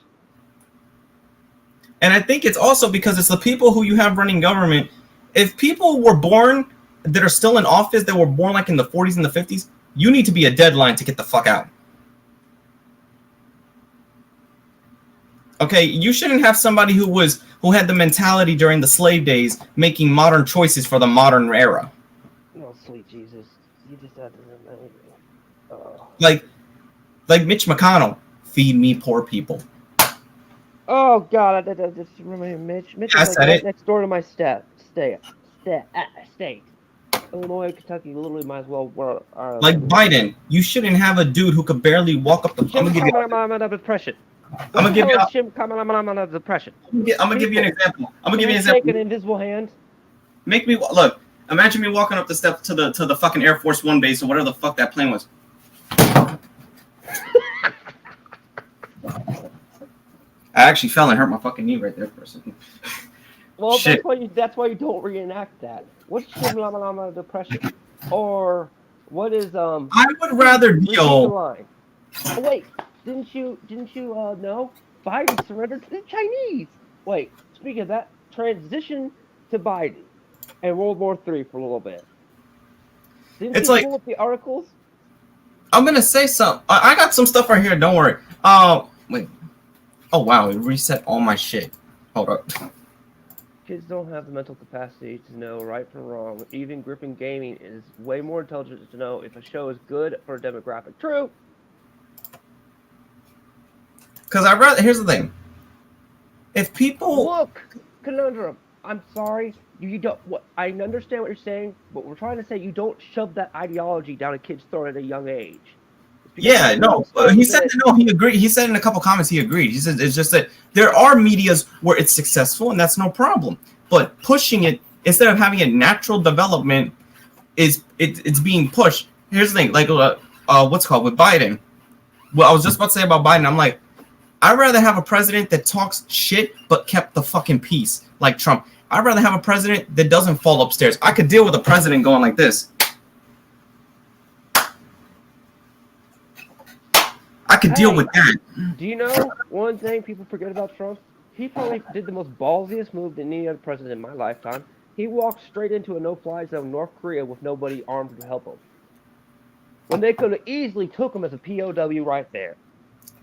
Speaker 2: And I think it's also because it's the people who you have running government. If people were born that are still in office that were born like in the 40s and the 50s, you need to be a deadline to get the fuck out. Okay, you shouldn't have somebody who had the mentality during the slave days making modern choices for the modern era.
Speaker 1: Oh, sweet Jesus. You just had to
Speaker 2: Like Mitch McConnell, feed me poor people.
Speaker 1: Oh God, I just remember Mitch. Mitch is like right next door to my state. Illinois, Kentucky, literally might as well were
Speaker 2: like Biden. You shouldn't have a dude who could barely walk up the.
Speaker 1: I'm gonna give you depression.
Speaker 2: I'm gonna give you
Speaker 1: depression.
Speaker 2: I'm gonna give you an example. I'm gonna give you an example.
Speaker 1: Shake an invisible hand.
Speaker 2: Make me look. Imagine me walking up the steps to the fucking Air Force One base or whatever the fuck that plane was. I actually fell and hurt my fucking knee right there for a second.
Speaker 1: Well, that's why you don't reenact that. What's depression? Or what is
Speaker 2: I would rather deal.
Speaker 1: Oh wait, didn't you know Biden surrendered to the Chinese? Wait, speaking of that, transition to Biden and World War III for a little bit. Didn't you pull up the articles?
Speaker 2: I'm gonna say something. I got some stuff right here. Don't worry. Wait. Oh wow, it reset all my shit. Hold up.
Speaker 1: Kids don't have the mental capacity to know right from wrong. Even gripping gaming is way more intelligent to know if a show is good for a demographic. True.
Speaker 2: Because here's the thing. If people
Speaker 1: look, conundrum. I'm sorry. You don't. What I understand what you're saying, but we're trying to say you don't shove that ideology down a kid's throat at a young age.
Speaker 2: Yeah, no. He said no. He agreed. He said in a couple comments he agreed. He said it's just that there are medias where it's successful and that's no problem. But pushing it instead of having a natural development it's being pushed. Here's the thing, like what's it called with Biden. Well, I was just about to say about Biden. I'm like, I'd rather have a president that talks shit but kept the fucking peace, like Trump. I'd rather have a president that doesn't fall upstairs. I could deal with a president going like this. I could deal with that.
Speaker 1: Do you know one thing people forget about Trump? He probably did the most ballsiest move than any other president in my lifetime. He walked straight into a no-fly zone in North Korea with nobody armed to help him. When they could have easily took him as a POW right there.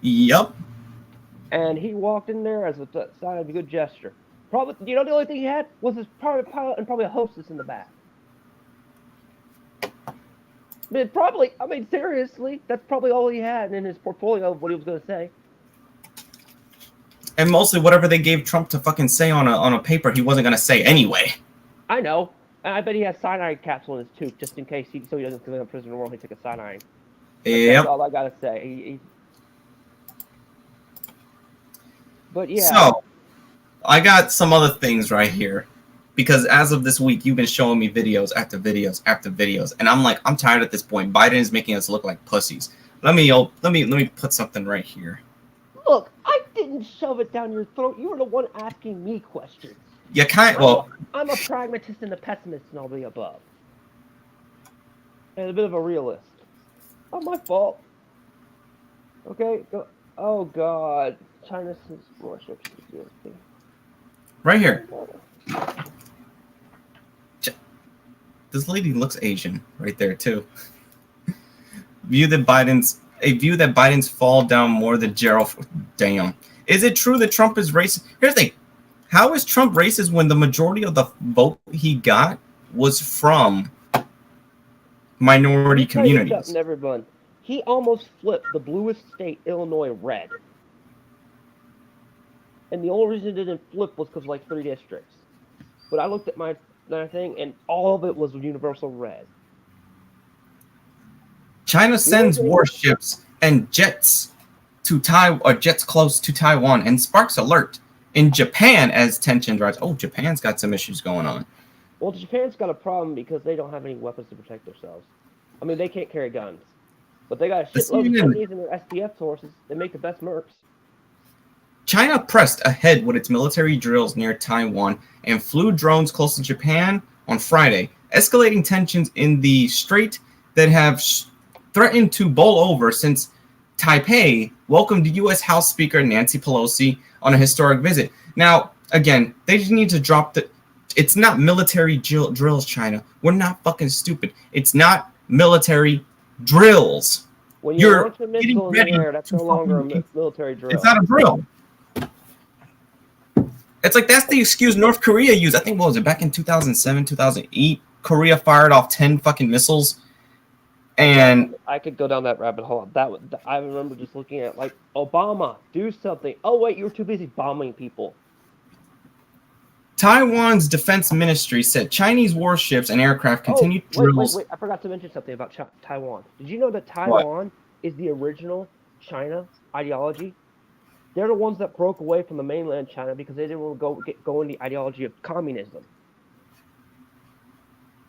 Speaker 2: Yep.
Speaker 1: And he walked in there as a sign of a good gesture. Probably, the only thing he had was his private pilot and probably a hostess in the back. But probably, I mean, seriously, that's probably all he had in his portfolio of what he was going to say.
Speaker 2: And mostly whatever they gave Trump to fucking say on a paper, he wasn't gonna say anyway.
Speaker 1: I know. And I bet he has cyanide capsule in his tooth just in case so he doesn't commit a prisoner of war. He took a cyanide. That's all I gotta say. But yeah.
Speaker 2: So, I got some other things right here, because as of this week, you've been showing me videos after videos after videos, and I'm like, I'm tired at this point. Biden is making us look like pussies. Let me put something right here.
Speaker 1: Look, I didn't shove it down your throat. You were the one asking me questions.
Speaker 2: Yeah,
Speaker 1: I'm a pragmatist and a pessimist and all the above, and a bit of a realist. Not my fault. Okay. Oh God, China's warships.
Speaker 2: Right here. This lady looks Asian right there too. A view that Biden's fall down more than Gerald. Damn. Is it true that Trump is racist? Here's the thing. How is Trump racist when the majority of the vote he got was from minority communities?
Speaker 1: Everyone. He almost flipped the bluest state, Illinois, red. And the only reason it didn't flip was because of like 3 districts. But I looked at my thing, and all of it was universal red.
Speaker 2: China sends warships and jets to jets close to Taiwan and sparks alert in Japan as tensions rise. Oh, Japan's got some issues going on.
Speaker 1: Well, Japan's got a problem because they don't have any weapons to protect themselves. I mean, they can't carry guns. But they got a shitload of Chinese in their SDF forces. They make the best mercs.
Speaker 2: China pressed ahead with its military drills near Taiwan and flew drones close to Japan on Friday, escalating tensions in the strait that have threatened to boil over since Taipei welcomed U.S. House Speaker Nancy Pelosi on a historic visit. Now, again, they just need to drop it's not military drills, China. We're not fucking stupid. It's not military drills.
Speaker 1: When you launch a missile in the air, that's no longer a military drill.
Speaker 2: It's not a drill. It's like that's the excuse North Korea used. I think, what was it, back in 2007, 2008? Korea fired off 10 fucking missiles. And
Speaker 1: I could go down that rabbit hole. I remember just looking at, like, Obama, do something. Oh, wait, you were too busy bombing people.
Speaker 2: Taiwan's defense ministry said Chinese warships and aircraft continued drills.
Speaker 1: Wait, I forgot to mention something about Taiwan. Did you know that Taiwan is the original China ideology? They're the ones that broke away from the mainland China because they didn't want to go in the ideology of communism.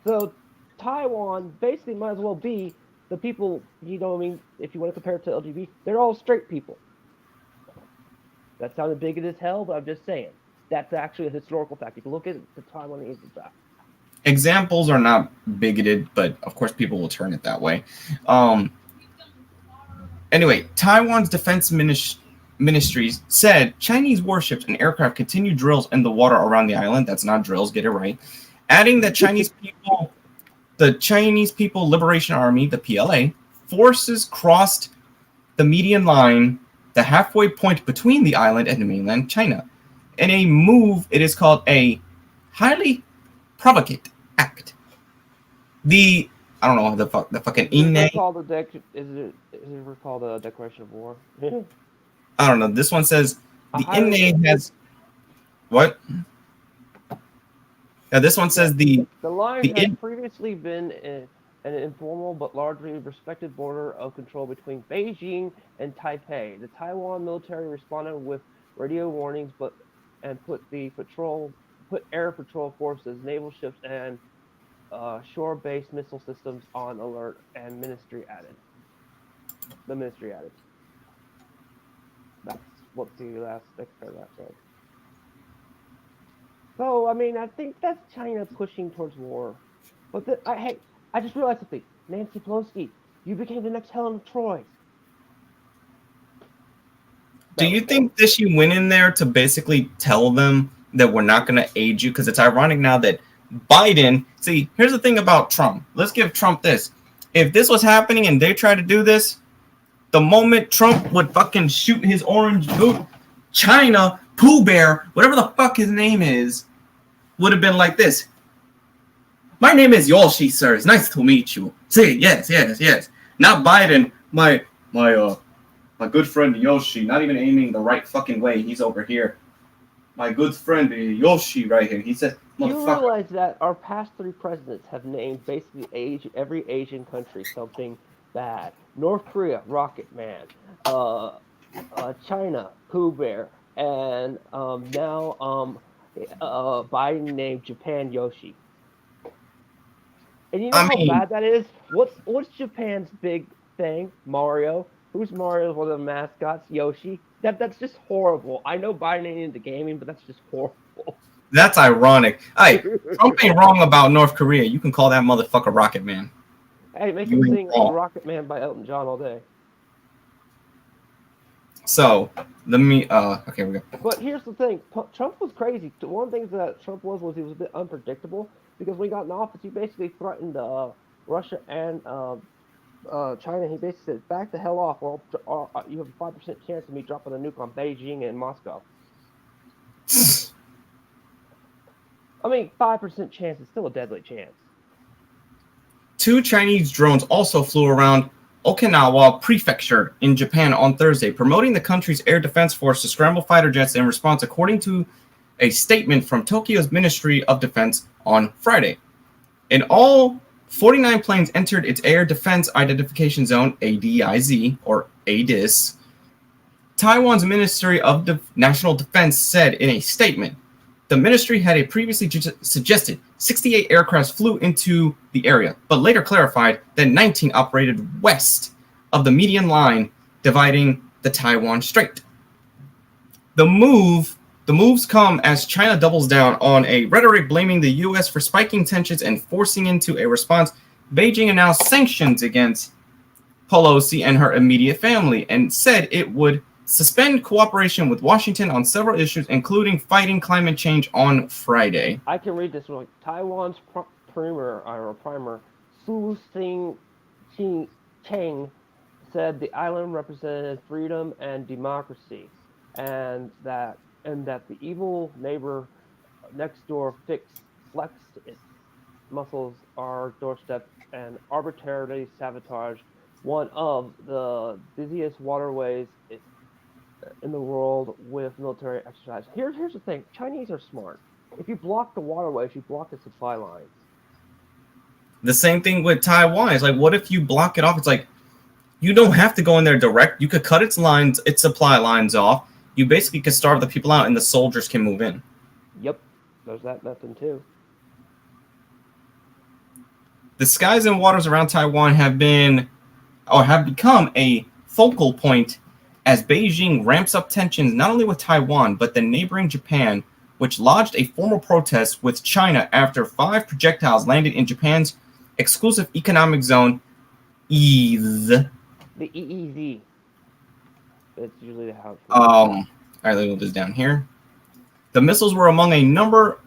Speaker 1: So Taiwan basically might as well be the people, you know what I mean, if you want to compare it to LGBT, they're all straight people. That sounded bigoted as hell, but I'm just saying. That's actually a historical fact. You can look at the Taiwanese fact.
Speaker 2: Examples are not bigoted, but of course people will turn it that way. Anyway, Taiwan's defense ministries said Chinese warships and aircraft continued drills in the water around the island. That's not drills, get it right. Adding that the Chinese People Liberation Army, the PLA, forces crossed the median line, the halfway point between the island and mainland China. In a move, it is called a highly provocate act. I don't know the fucking
Speaker 1: Is it called the Declaration of War?
Speaker 2: I don't know. This one says the INA has what? Yeah, this one says the
Speaker 1: line has previously been an informal but largely respected border of control between Beijing and Taipei. The Taiwan military responded with radio warnings, and put air patrol forces, naval ships, and shore-based missile systems on alert. And the ministry added. That's what the next paragraph said. So, I mean, I think that's China pushing towards war. But I just realized something. Nancy Pelosi, you became the next Helen of Troy.
Speaker 2: Do you think that she went in there to basically tell them that we're not going to aid you? Because it's ironic now that Biden... See, here's the thing about Trump. Let's give Trump this. If this was happening and they tried to do this, the moment Trump would fucking shoot his orange boot, China, Pooh Bear, whatever the fuck his name is, would have been like this. My name is Yoshi, sir. It's nice to meet you. See, yes. Not Biden. My good friend Yoshi. Not even aiming the right fucking way. He's over here. My good friend Yoshi right here. He said,
Speaker 1: Do you
Speaker 2: motherfucker.
Speaker 1: realize that our past 3 presidents have named basically every Asian country something bad? North Korea, Rocket Man. China, Pooh Bear, and now Biden named Japan Yoshi. And you know
Speaker 2: I
Speaker 1: how
Speaker 2: mean,
Speaker 1: bad that is? What's Japan's big thing? Mario. Who's Mario? One of the mascots? Yoshi. That's just horrible. I know Biden ain't into gaming, but that's just horrible.
Speaker 2: that's ironic. Hey, Trump ain't wrong about North Korea. You can call that motherfucker Rocket Man.
Speaker 1: Hey, make
Speaker 2: You
Speaker 1: him
Speaker 2: ain't
Speaker 1: sing
Speaker 2: wrong.
Speaker 1: Rocket Man by Elton John all day.
Speaker 2: So let me. Okay, we go.
Speaker 1: But here's the thing: Trump was crazy. One of the things that Trump was he was a bit unpredictable because when he got in office, he basically threatened Russia and China. He basically said, "Back the hell off, or you have a 5% chance of me dropping a nuke on Beijing and Moscow." I mean, 5% chance is still a deadly chance.
Speaker 2: 2 Chinese drones also flew around Okinawa Prefecture in Japan on Thursday, promoting the country's air defense force to scramble fighter jets in response, according to a statement from Tokyo's Ministry of Defense on Friday. In all, 49 planes entered its Air Defense Identification Zone, ADIZ, or ADIS. Taiwan's Ministry of National Defense said in a statement. The ministry had previously suggested 68 aircraft flew into the area, but later clarified that 19 operated west of the median line dividing the Taiwan Strait. The moves come as China doubles down on a rhetoric blaming the U.S. for spiking tensions and forcing into a response. Beijing announced sanctions against Pelosi and her immediate family and said it would suspend cooperation with Washington on several issues, including fighting climate change on Friday.
Speaker 1: I can read this one. Taiwan's primer Su Cheng said the island represented freedom and democracy, and that the evil neighbor next door flexed its muscles our doorstep and arbitrarily sabotaged one of the busiest waterways in the world with military exercise. Here's the thing: Chinese are smart. If you block the waterways, you block the supply lines.
Speaker 2: The same thing with Taiwan. It's like, what if you block it off? It's like, you don't have to go in there direct. You could cut its supply lines off. You basically could starve the people out, and the soldiers can move in.
Speaker 1: Yep, there's that method too.
Speaker 2: The skies and waters around Taiwan have become a focal point as Beijing ramps up tensions not only with Taiwan, but the neighboring Japan, which lodged a formal protest with China after 5 projectiles landed in Japan's exclusive economic zone, EEZ.
Speaker 1: The EEZ. It's usually how.
Speaker 2: All right, let me move this down here. The missiles were among a number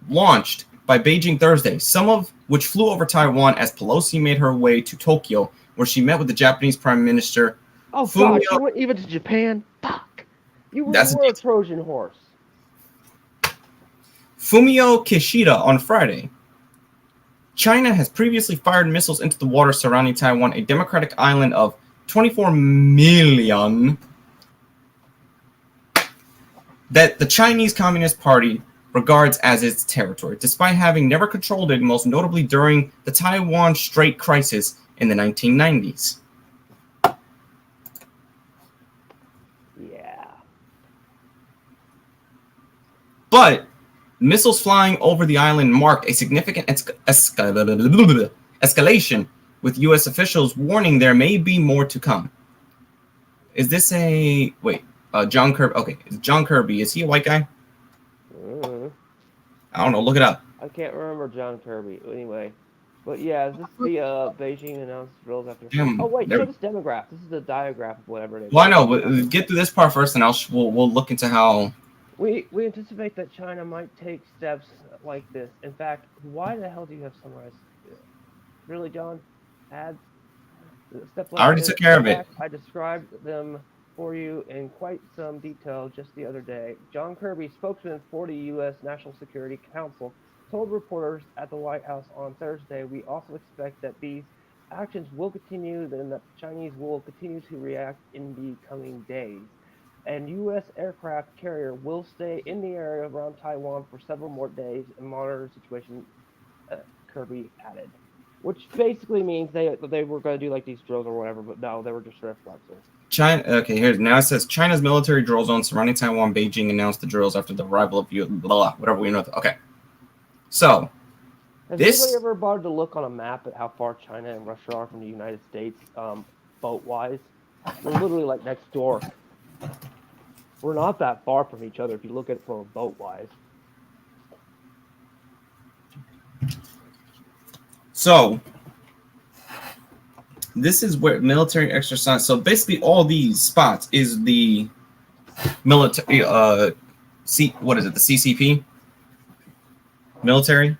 Speaker 2: launched by Beijing Thursday, some of which flew over Taiwan as Pelosi made her way to Tokyo, where she met with the Japanese Prime Minister.
Speaker 1: Oh God, she went even to Japan. Fuck, you were a Trojan horse.
Speaker 2: Fumio Kishida on Friday. China has previously fired missiles into the water surrounding Taiwan, a democratic island of 24 million that the Chinese Communist Party regards as its territory, despite having never controlled it, most notably during the Taiwan Strait crisis in the 1990s.
Speaker 1: Yeah.
Speaker 2: But missiles flying over the island marked a significant escalation, with U.S. officials warning there may be more to come. Is this a... Wait, John Kirby... Okay, John Kirby, is he a white guy? I don't know, look it up.
Speaker 1: I can't remember John Kirby. Anyway. But yeah, is this the Beijing announced drills after... Oh wait, show this demograph. This is the diagraph of whatever it is.
Speaker 2: Well, I know, but get through this part first, and we'll look into how...
Speaker 1: We anticipate that China might take steps like this. In fact, why the hell do you have summarized? Really, John? Ads? Step like
Speaker 2: I already took care of it.
Speaker 1: I described them for you in quite some detail just the other day. John Kirby, spokesman for the U.S. National Security Council, told reporters at the White House on Thursday, "We also expect that these actions will continue and that the Chinese will continue to react in the coming days. An U.S. aircraft carrier will stay in the area around Taiwan for several more days and monitor the situation," Kirby added. Which basically means they were going to do like these drills or whatever, but no, they were just reflexes.
Speaker 2: China. Okay, here's now it says China's military drill zone surrounding Taiwan. Beijing announced the drills after the arrival of blah, blah whatever we know. Okay, so
Speaker 1: Has
Speaker 2: this
Speaker 1: anybody ever bothered to look on a map at how far China and Russia are from the United States, boat-wise? We're literally like next door. We're not that far from each other if you look at it from a boat-wise.
Speaker 2: So this is where military exercise. So basically, all these spots is the military. What is it? The CCP military.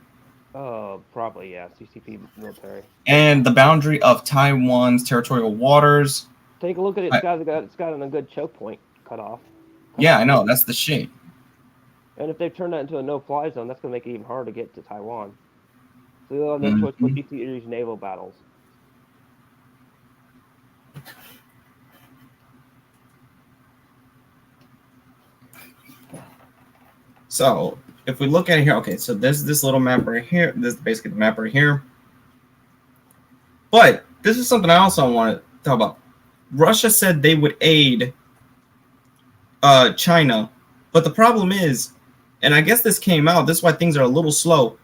Speaker 1: Probably yeah, CCP military.
Speaker 2: And the boundary of Taiwan's territorial waters.
Speaker 1: Take a look at it. It's got a good choke point cut off.
Speaker 2: Yeah, I know. That's the shit.
Speaker 1: And if they turn that into a no-fly zone, that's going to make it even harder to get to Taiwan. So they'll have no choice but to use naval battles.
Speaker 2: So if we look at it here, okay, so there's this little map right here. This is basically the map right here. But this is something I also want to talk about. Russia said they would aid China, but the problem is, and I guess this came out, this is why things are a little slow.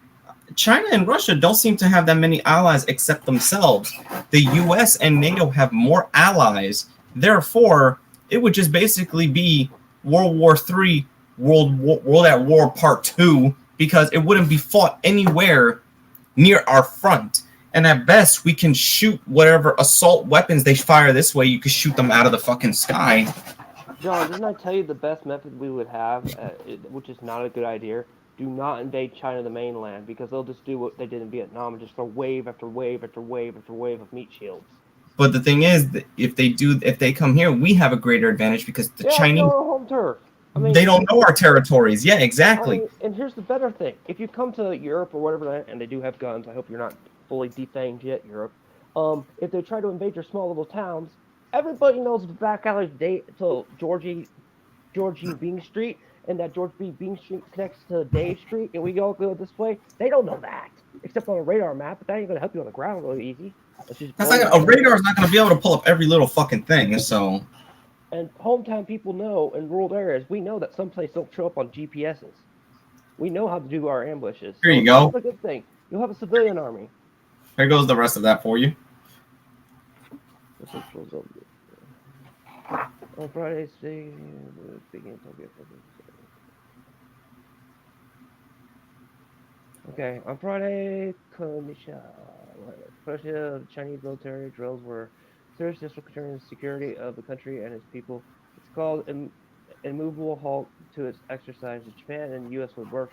Speaker 2: China and Russia don't seem to have that many allies except themselves. The US and NATO have more allies. Therefore, it would just basically be World War III, World at War Part 2, because it wouldn't be fought anywhere near our front. And at best, we can shoot whatever assault weapons they fire this way. You could shoot them out of the fucking sky.
Speaker 1: John, didn't I tell you the best method we would have, which is not a good idea? Do not invade China, the mainland, because they'll just do what they did in Vietnam and just throw wave after wave after wave after wave of meat shields.
Speaker 2: But the thing is, if they come here, we have a greater advantage because the Chinese,
Speaker 1: home turf. I mean,
Speaker 2: they don't know our territories. Yeah, exactly.
Speaker 1: I mean, and here's the better thing: if you come to Europe or whatever, and they do have guns, I hope you're not fully defanged yet, Europe. If they try to invade your small little towns, everybody knows the back alley to Georgie Bean Street, and that George B. Bean Street connects to Dave Street, and we all go this way. They don't know that, except on a radar map, but that ain't gonna help you on the ground really easy.
Speaker 2: That's like a radar is not gonna be able to pull up every little fucking thing. So,
Speaker 1: and hometown people know in rural areas, we know that some places don't show up on GPSs. We know how to do our ambushes.
Speaker 2: Here you go.
Speaker 1: That's a good thing. You'll have a civilian army.
Speaker 2: Here goes the rest of that for you.
Speaker 1: On Friday, okay, on Friday, Russia, Chinese military drills were serious concerning the security of the country and its people. It's called immovable halt to its exercises. Japan and the U.S. would work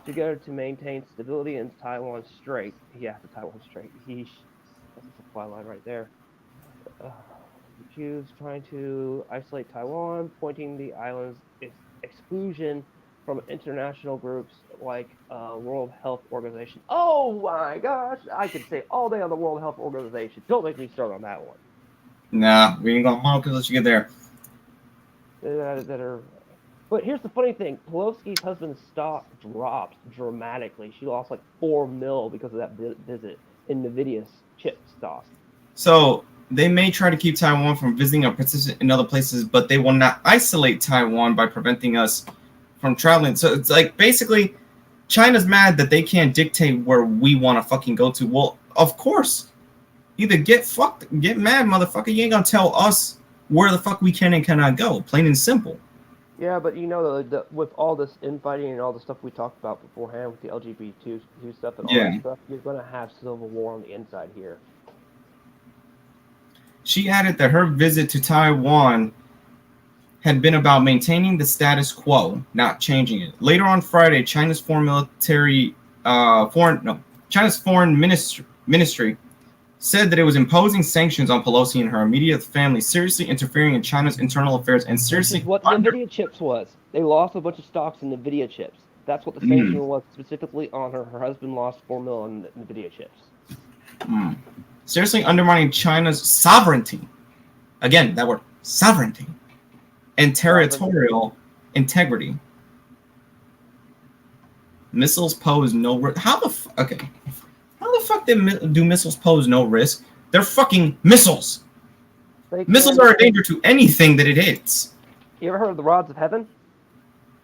Speaker 1: together to maintain stability in Taiwan Strait. Yeah, the Taiwan Strait. That's a supply line right there. Jews trying to isolate Taiwan, pointing the island's exclusion from international groups like World Health Organization. Oh my gosh, I could say all day on the World Health Organization. Don't make me start on that one.
Speaker 2: Nah, we ain't gonna because let you get there.
Speaker 1: But here's the funny thing: Pelosi's husband's stock dropped dramatically. She lost like $4 million because of that visit in Nvidia's chip stock.
Speaker 2: So they may try to keep Taiwan from visiting or participate in other places, but they will not isolate Taiwan by preventing us from traveling. So it's like basically China's mad that they can't dictate where we want to fucking go to. Well, of course. Either get mad, motherfucker. You ain't gonna tell us where the fuck we can and cannot go. Plain and simple.
Speaker 1: Yeah, but you know, with all this infighting and all the stuff we talked about beforehand with the LGBT2 stuff and all that stuff, you're gonna have civil war on the inside here.
Speaker 2: She added that her visit to Taiwan had been about maintaining the status quo, not changing it. Later on Friday, China's foreign ministry said that it was imposing sanctions on Pelosi and her immediate family, seriously interfering in China's internal affairs and seriously.
Speaker 1: This is what NVIDIA chips was. They lost a bunch of stocks in NVIDIA chips. That's what the sanction was specifically on her. Her husband lost 4 million in NVIDIA chips.
Speaker 2: Seriously undermining China's sovereignty. Again, that word, sovereignty. And territorial integrity. Missiles pose no risk. How the fuck do missiles pose no risk? They're fucking missiles. Missiles are a danger to anything that it hits.
Speaker 1: You ever heard of the rods of heaven?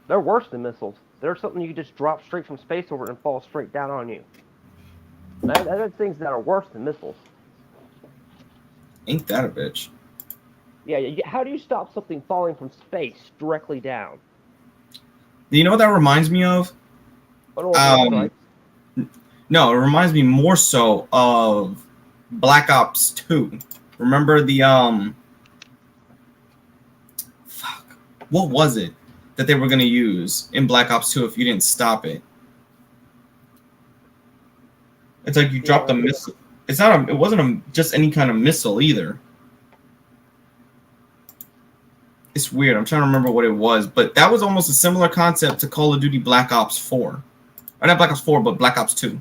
Speaker 1: They're worse than missiles. They're something you just drop straight from space over and fall straight down on you. There's things that are worse than missiles.
Speaker 2: Ain't that a bitch?
Speaker 1: Yeah, how do you stop something falling from space directly down?
Speaker 2: You know what that reminds me of? No, it reminds me more so of Black Ops 2. Remember the what was it that they were gonna use in Black Ops 2 if you didn't stop it? It's like you dropped a missile. It wasn't just any kind of missile either. It's weird. I'm trying to remember what it was, but that was almost a similar concept to Call of Duty Black Ops 4. Or not Black Ops 4, but Black Ops 2.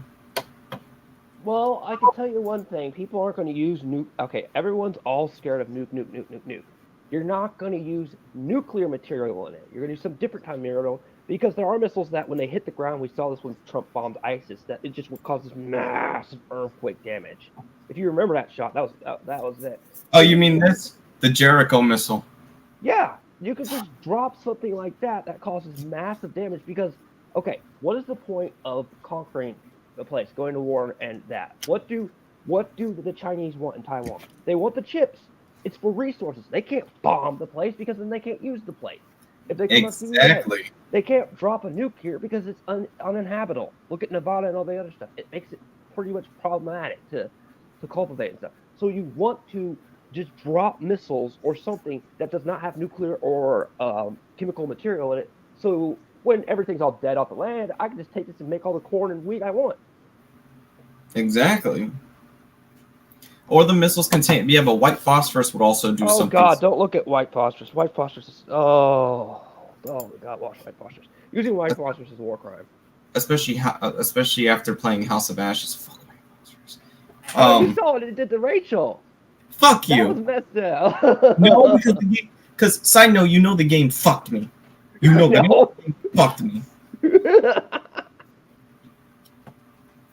Speaker 1: Well, I can tell you one thing. People aren't going to use nuke. Okay, everyone's all scared of nuke. You're not going to use nuclear material in it. You're going to use some different kind of material because there are missiles that when they hit the ground, we saw this when Trump bombed ISIS, that it just causes massive earthquake damage. If you remember that shot, that was it.
Speaker 2: Oh, you mean this? The Jericho missile.
Speaker 1: Yeah, you could just drop something like that causes massive damage because, okay, what is the point of conquering the place, going to war and that? What do the Chinese want in Taiwan? They want the chips. It's for resources. They can't bomb the place because then they can't use the place. If they come
Speaker 2: exactly.
Speaker 1: They can't drop a nuke here because it's uninhabitable. Look at Nevada and all the other stuff. It makes it pretty much problematic to cultivate and stuff. So you want to just drop missiles or something that does not have nuclear or chemical material in it. So when everything's all dead off the land, I can just take this and make all the corn and wheat I want.
Speaker 2: Exactly. Or the missiles contain... Yeah, but white phosphorus would also do something.
Speaker 1: Oh, God, don't look at white phosphorus. White phosphorus is... Oh, my God, watch white phosphorus. Using white phosphorus is a war crime.
Speaker 2: Especially after playing House of Ashes. Fuck white
Speaker 1: phosphorus. You saw what it did to Rachel.
Speaker 2: Fuck you.
Speaker 1: That was messed up.
Speaker 2: No, because side note, you know the game fucked me. You know the game fucked me.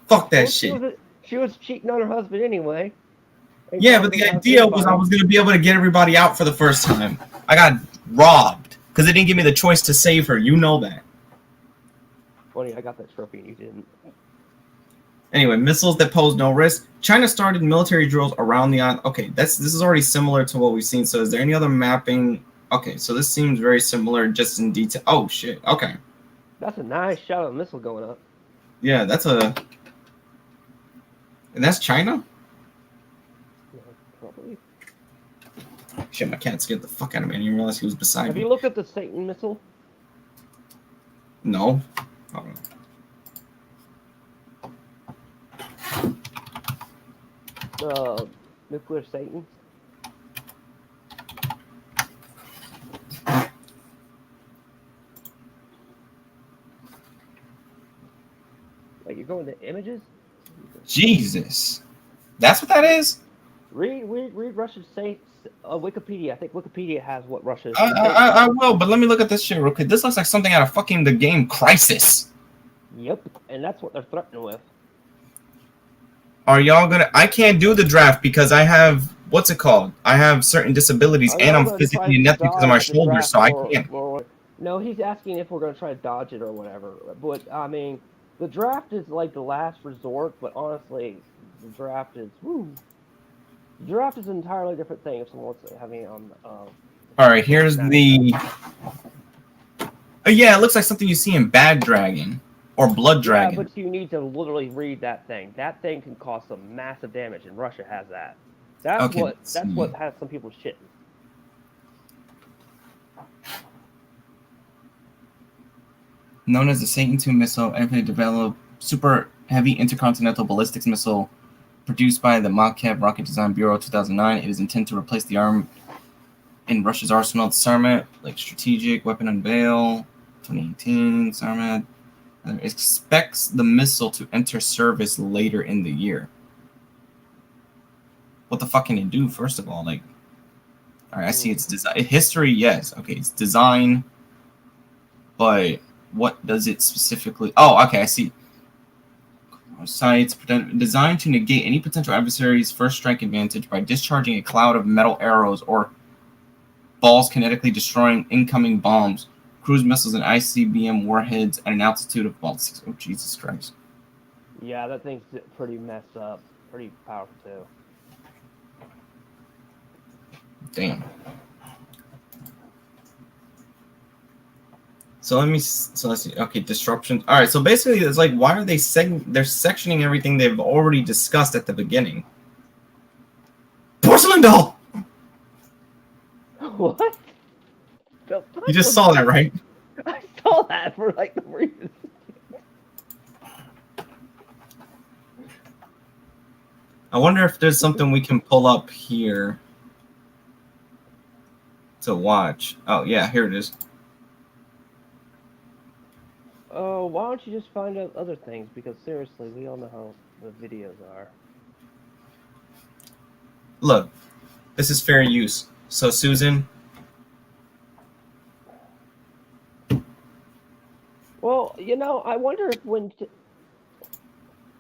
Speaker 2: Fuck that shit.
Speaker 1: She was cheating on her husband anyway.
Speaker 2: Yeah, but the idea was I was going to be able to get everybody out for the first time. I got robbed because they didn't give me the choice to save her. You know that.
Speaker 1: Funny, I got that trophy and you didn't.
Speaker 2: Anyway, missiles that pose no risk. China started military drills around the island. Okay, this is already similar to what we've seen. So is there any other mapping? Okay, so this seems very similar just in detail. Oh, shit. Okay.
Speaker 1: That's a nice shot of a missile going up.
Speaker 2: Yeah, that's a... And that's China?
Speaker 1: Yeah, probably.
Speaker 2: Shit, my cat scared the fuck out of me. I didn't realize he was beside me.
Speaker 1: Have you looked at the Satan missile?
Speaker 2: No.
Speaker 1: Nuclear Satan? Like, you're going to images?
Speaker 2: Jesus. That's what that is?
Speaker 1: Read Russia's Wikipedia. I think Wikipedia has what Russia is.
Speaker 2: I will, but let me look at this shit real quick. This looks like something out of fucking the game Crisis.
Speaker 1: Yep, and that's what they're threatening with.
Speaker 2: Are y'all gonna... I can't do the draft because I have... What's it called? I have certain disabilities and I'm physically inept because of my shoulders, so I can't.
Speaker 1: No, he's asking if we're going to try to dodge it or whatever. But, I mean, the draft is like the last resort, but honestly, the draft is... Woo. The draft is an entirely different thing if someone wants to have me on...
Speaker 2: Alright, here's the... yeah, it looks like something you see in Bad Dragon. Or Blood Dragon.
Speaker 1: Yeah, but you need to literally read that thing. That thing can cause some massive damage, and Russia has that. That's what has some people shitting.
Speaker 2: Known as the Satan II missile, Imperial developed super heavy intercontinental ballistics missile produced by the Makev Rocket Design Bureau 2009. It is intended to replace the arm in Russia's arsenal. The Sarmat, like strategic weapon unveil, 2018. Sarmat. expects the missile to enter service later in the year. What the fuck can it do, first of all? Like, all right, I see its design. History, yes. Okay, it's design. But what does it specifically... Oh, okay, I see. Sights designed to negate any potential adversary's first strike advantage by discharging a cloud of metal arrows or balls kinetically destroying incoming bombs, cruise missiles, and ICBM warheads at an altitude of about 6... Oh, Jesus Christ.
Speaker 1: Yeah, that thing's pretty messed up. Pretty powerful, too.
Speaker 2: Damn. So let's see. Okay, disruptions. All right, so basically it's like, why are they they're sectioning everything they've already discussed at the beginning? Porcelain doll!
Speaker 1: What?
Speaker 2: You just saw that, right?
Speaker 1: I saw that for like the reason.
Speaker 2: I wonder if there's something we can pull up here to watch. Oh, yeah, here it is.
Speaker 1: Oh, why don't you just find out other things? Because seriously, we all know how the videos are.
Speaker 2: Look, this is fair use. So, Susan...
Speaker 1: Well, you know, I wonder if when...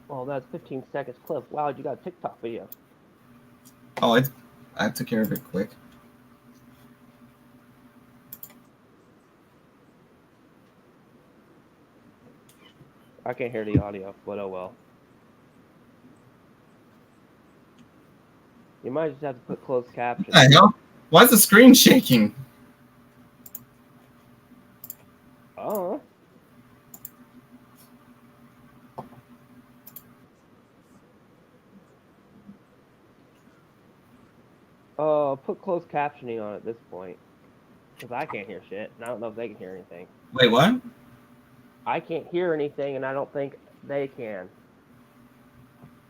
Speaker 1: Well, that's 15 seconds clip. Wow, you got a TikTok video.
Speaker 2: Oh, I took care of it quick.
Speaker 1: I can't hear the audio, but oh well. You might just have to put closed captions.
Speaker 2: What the hell? Why is the screen shaking?
Speaker 1: Oh. Put closed captioning on at this point. Because I can't hear shit, and I don't know if they can hear anything.
Speaker 2: Wait, what?
Speaker 1: I can't hear anything, and I don't think they can.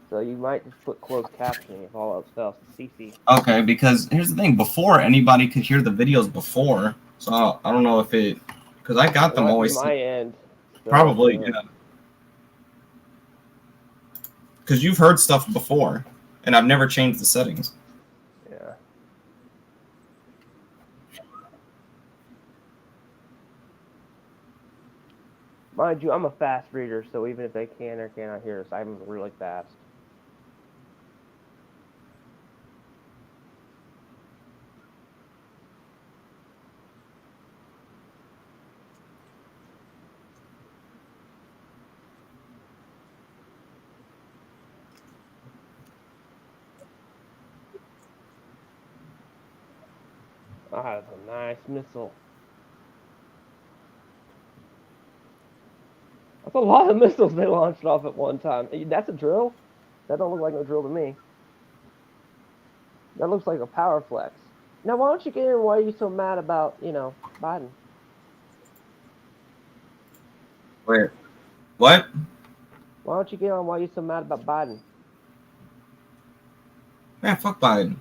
Speaker 1: So you might just put closed captioning if all else fails. CC.
Speaker 2: Okay, because here's the thing. Before, anybody could hear the videos before. So I don't know if it... Because I got them always...
Speaker 1: my end. So,
Speaker 2: Probably, yeah. Because you've heard stuff before, and I've never changed the settings.
Speaker 1: Yeah. Mind you, I'm a fast reader, so even if they can or cannot hear us, I'm really fast. Ah, that's a nice missile. That's a lot of missiles they launched off at one time. That's a drill? That don't look like no drill to me. That looks like a power flex. Now, why don't you get in why are you so mad about, you know, Biden?
Speaker 2: Where? What?
Speaker 1: Why don't you get on why you're so mad about Biden?
Speaker 2: Man, fuck Biden.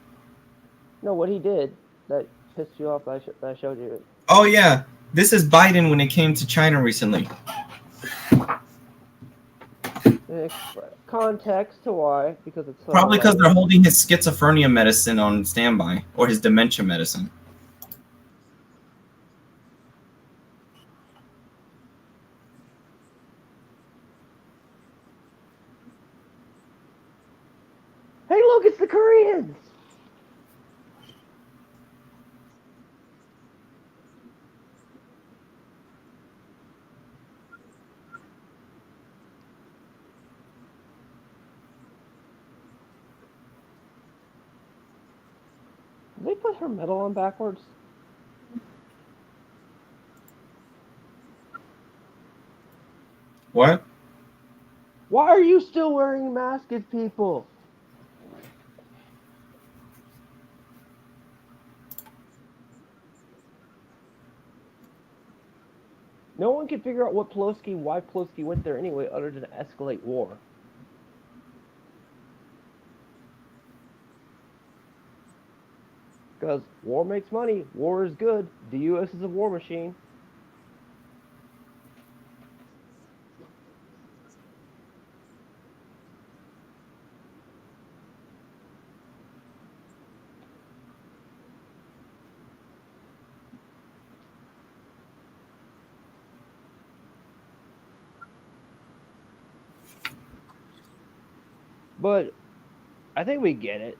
Speaker 1: No, what he did that pissed you off that I showed you.
Speaker 2: Oh, yeah. This is Biden when it came to China recently.
Speaker 1: Context to why, because it's...
Speaker 2: Probably because they're holding his schizophrenia medicine on standby, or his dementia medicine.
Speaker 1: Hey, look, it's the Koreans! Did they put her medal on backwards?
Speaker 2: What?
Speaker 1: Why are you still wearing masks, people? No one can figure out why Pelosi went there anyway, other than to escalate war. Because war makes money, war is good, the U.S. is a war machine. But I think we get it.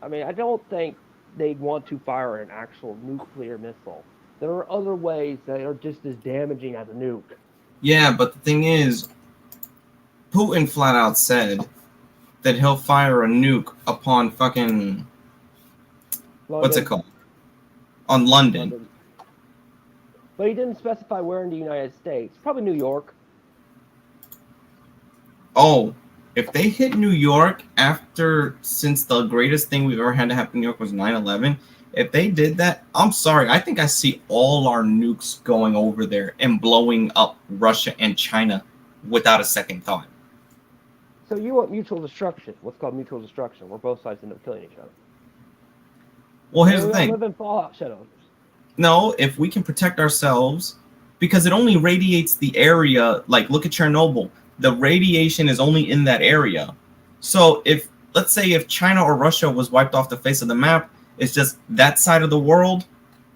Speaker 1: I mean, I don't think they'd want to fire an actual nuclear missile. There are other ways that are just as damaging as a nuke.
Speaker 2: Yeah, but the thing is, Putin flat out said that he'll fire a nuke upon fucking what's it
Speaker 1: London,
Speaker 2: called? On London.
Speaker 1: London. But he didn't specify where in the United States. Probably New York.
Speaker 2: Oh, if they hit New York after, since the greatest thing we've ever had to happen in New York was 9/11, if they did that, I'm sorry, I think I see all our nukes going over there and blowing up Russia and China without a second thought.
Speaker 1: So you want mutual destruction? What's called mutual destruction, where both sides end up killing each other.
Speaker 2: Well,
Speaker 1: I
Speaker 2: here's
Speaker 1: mean,
Speaker 2: the
Speaker 1: we all
Speaker 2: thing.
Speaker 1: live in Fallout Shadows.
Speaker 2: No, if we can protect ourselves, because it only radiates the area, like look at Chernobyl, the radiation is only in that area. So if, let's say, if China or Russia was wiped off the face of the map, it's just that side of the world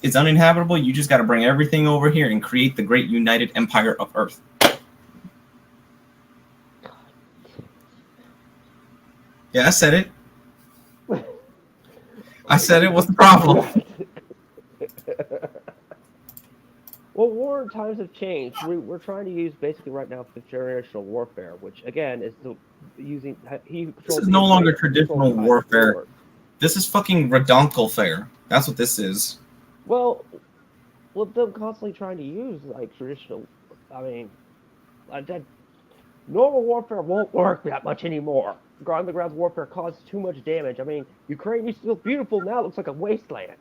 Speaker 2: is uninhabitable. You just got to bring everything over here and create the great united empire of Earth. Yeah, I said it. I said it. What's the problem?
Speaker 1: Well, war times have changed. We're trying to use basically right now fifth generational warfare, which again is using he
Speaker 2: This
Speaker 1: controls
Speaker 2: is
Speaker 1: the
Speaker 2: no longer
Speaker 1: information, controls
Speaker 2: traditional
Speaker 1: the highest
Speaker 2: warfare.
Speaker 1: reward.
Speaker 2: This is fucking redonkulfare. That's what this is.
Speaker 1: Well, with them constantly trying to use like traditional, I mean, that normal warfare won't work that much anymore. Ground to ground warfare causes too much damage. I mean, Ukraine used to look beautiful, now it looks like a wasteland.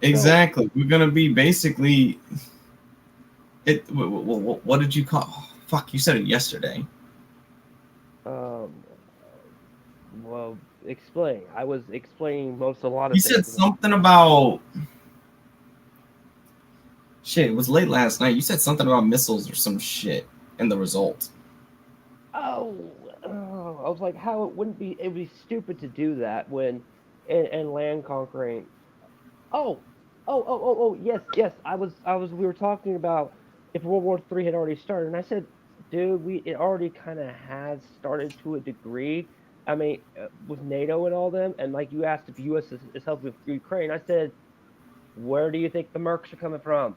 Speaker 1: So,
Speaker 2: Exactly. We're gonna be basically it. What did you call? Oh, fuck, you said it yesterday.
Speaker 1: um, well, explain. I was explaining most a lot
Speaker 2: You
Speaker 1: of
Speaker 2: said
Speaker 1: things.
Speaker 2: something about shit. It was late last night. You said something about missiles or some shit in the result.
Speaker 1: Oh, I was like, how it wouldn't be? It would be stupid to do that when and land conquering. Oh, yes, yes. We were talking about if World War III had already started, and I said, dude, it already kind of has started to a degree. I mean, with NATO and all them, and like you asked if U.S. is helping with Ukraine, I said, where do you think the mercs are coming from?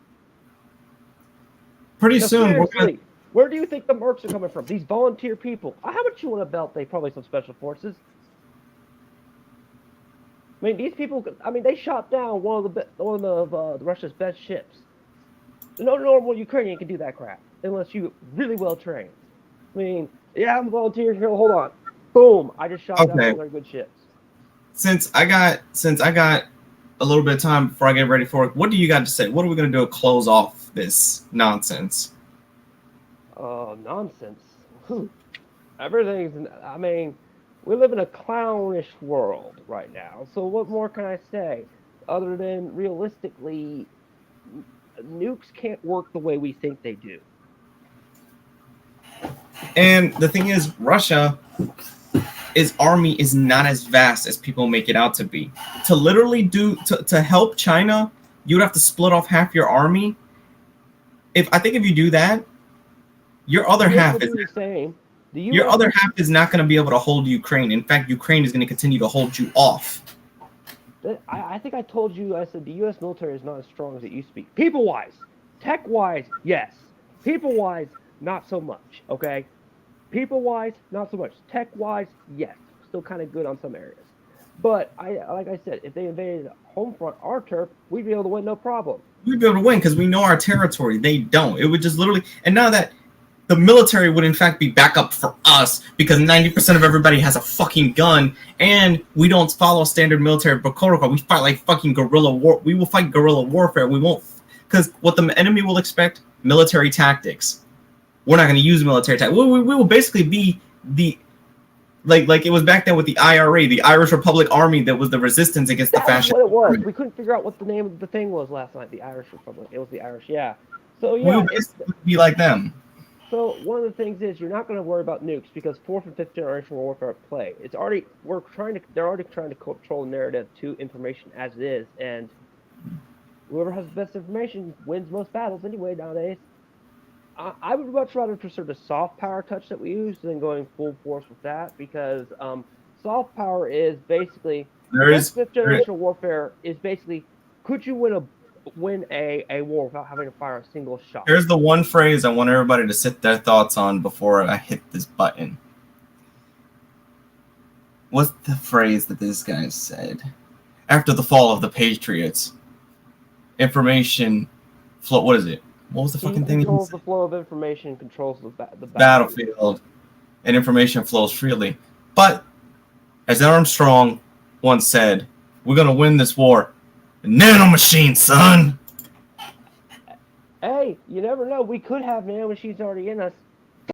Speaker 2: Pretty
Speaker 1: No,
Speaker 2: soon we're gonna.
Speaker 1: seriously, where do you think the mercs are coming from? These volunteer people. How much you want to belt? They probably some special forces. I mean, these people. I mean, they shot down one of Russia's best ships. No normal Ukrainian can do that crap unless you really well trained. I mean, yeah, I'm a volunteer here. Hold on, boom! I just shot down one
Speaker 2: Okay.
Speaker 1: of their good ships.
Speaker 2: Since I got a little bit of time before I get ready for it, what do you got to say? What are we gonna do to close off this nonsense?
Speaker 1: Nonsense. Everything's. I mean, we live in a clownish world right now. So what more can I say other than realistically, nukes can't work the way we think they do.
Speaker 2: And the thing is, Russia, its army is not as vast as people make it out to be. To literally to help China, you would have to split off half your army. If you do that, your
Speaker 1: The
Speaker 2: other
Speaker 1: U.S.
Speaker 2: half
Speaker 1: will
Speaker 2: is
Speaker 1: do the same. The
Speaker 2: your
Speaker 1: U.S.
Speaker 2: other half is not going to be able to hold Ukraine. In fact, Ukraine is going to continue to hold you off.
Speaker 1: I think I told you. I said the U.S. military is not as strong as it used to be. People wise, tech wise, yes. People wise, not so much. Okay. People wise, not so much. Tech wise, yes. Still kind of good on some areas. But like I said, if they invaded home front, our turf, we'd be able to win no problem.
Speaker 2: We'd be able to win because we know our territory. They don't. It would just literally. And now that the military would in fact be backup for us because 90% of everybody has a fucking gun and we don't follow standard military protocol. We fight like fucking guerrilla war. We will fight guerrilla warfare. We won't, because what the enemy will expect, military tactics. We're not going to use military tactics. We will basically be the like it was back then with the IRA, the Irish Republic Army, that was the resistance against the
Speaker 1: That was
Speaker 2: fascist
Speaker 1: what it was.
Speaker 2: government.
Speaker 1: We couldn't figure out what the name of the thing was last night. The Irish Republic. It was the Irish. Yeah. So
Speaker 2: We will
Speaker 1: yeah,
Speaker 2: basically be like them.
Speaker 1: so one of the things is you're not going to worry about nukes because fourth and fifth generation warfare play. They're already trying to control the narrative to information as it is, and whoever has the best information wins most battles anyway nowadays. I would much rather prefer the soft power touch that we use than going full force with that, because soft power is basically
Speaker 2: There
Speaker 1: against
Speaker 2: is
Speaker 1: fifth generation warfare is basically, could you win a war without having to fire a single shot?
Speaker 2: here's the one phrase I want everybody to sit their thoughts on before I hit this button. What's the phrase that this guy said? After the fall of the Patriots, information flow. What is it? What was the
Speaker 1: He
Speaker 2: fucking thing?
Speaker 1: controls the flow of information, controls the
Speaker 2: Battlefield, and information flows freely. But as Armstrong once said, we're gonna win this war. Nanomachine, son.
Speaker 1: Hey, you never know. We could have nanomachines already in us.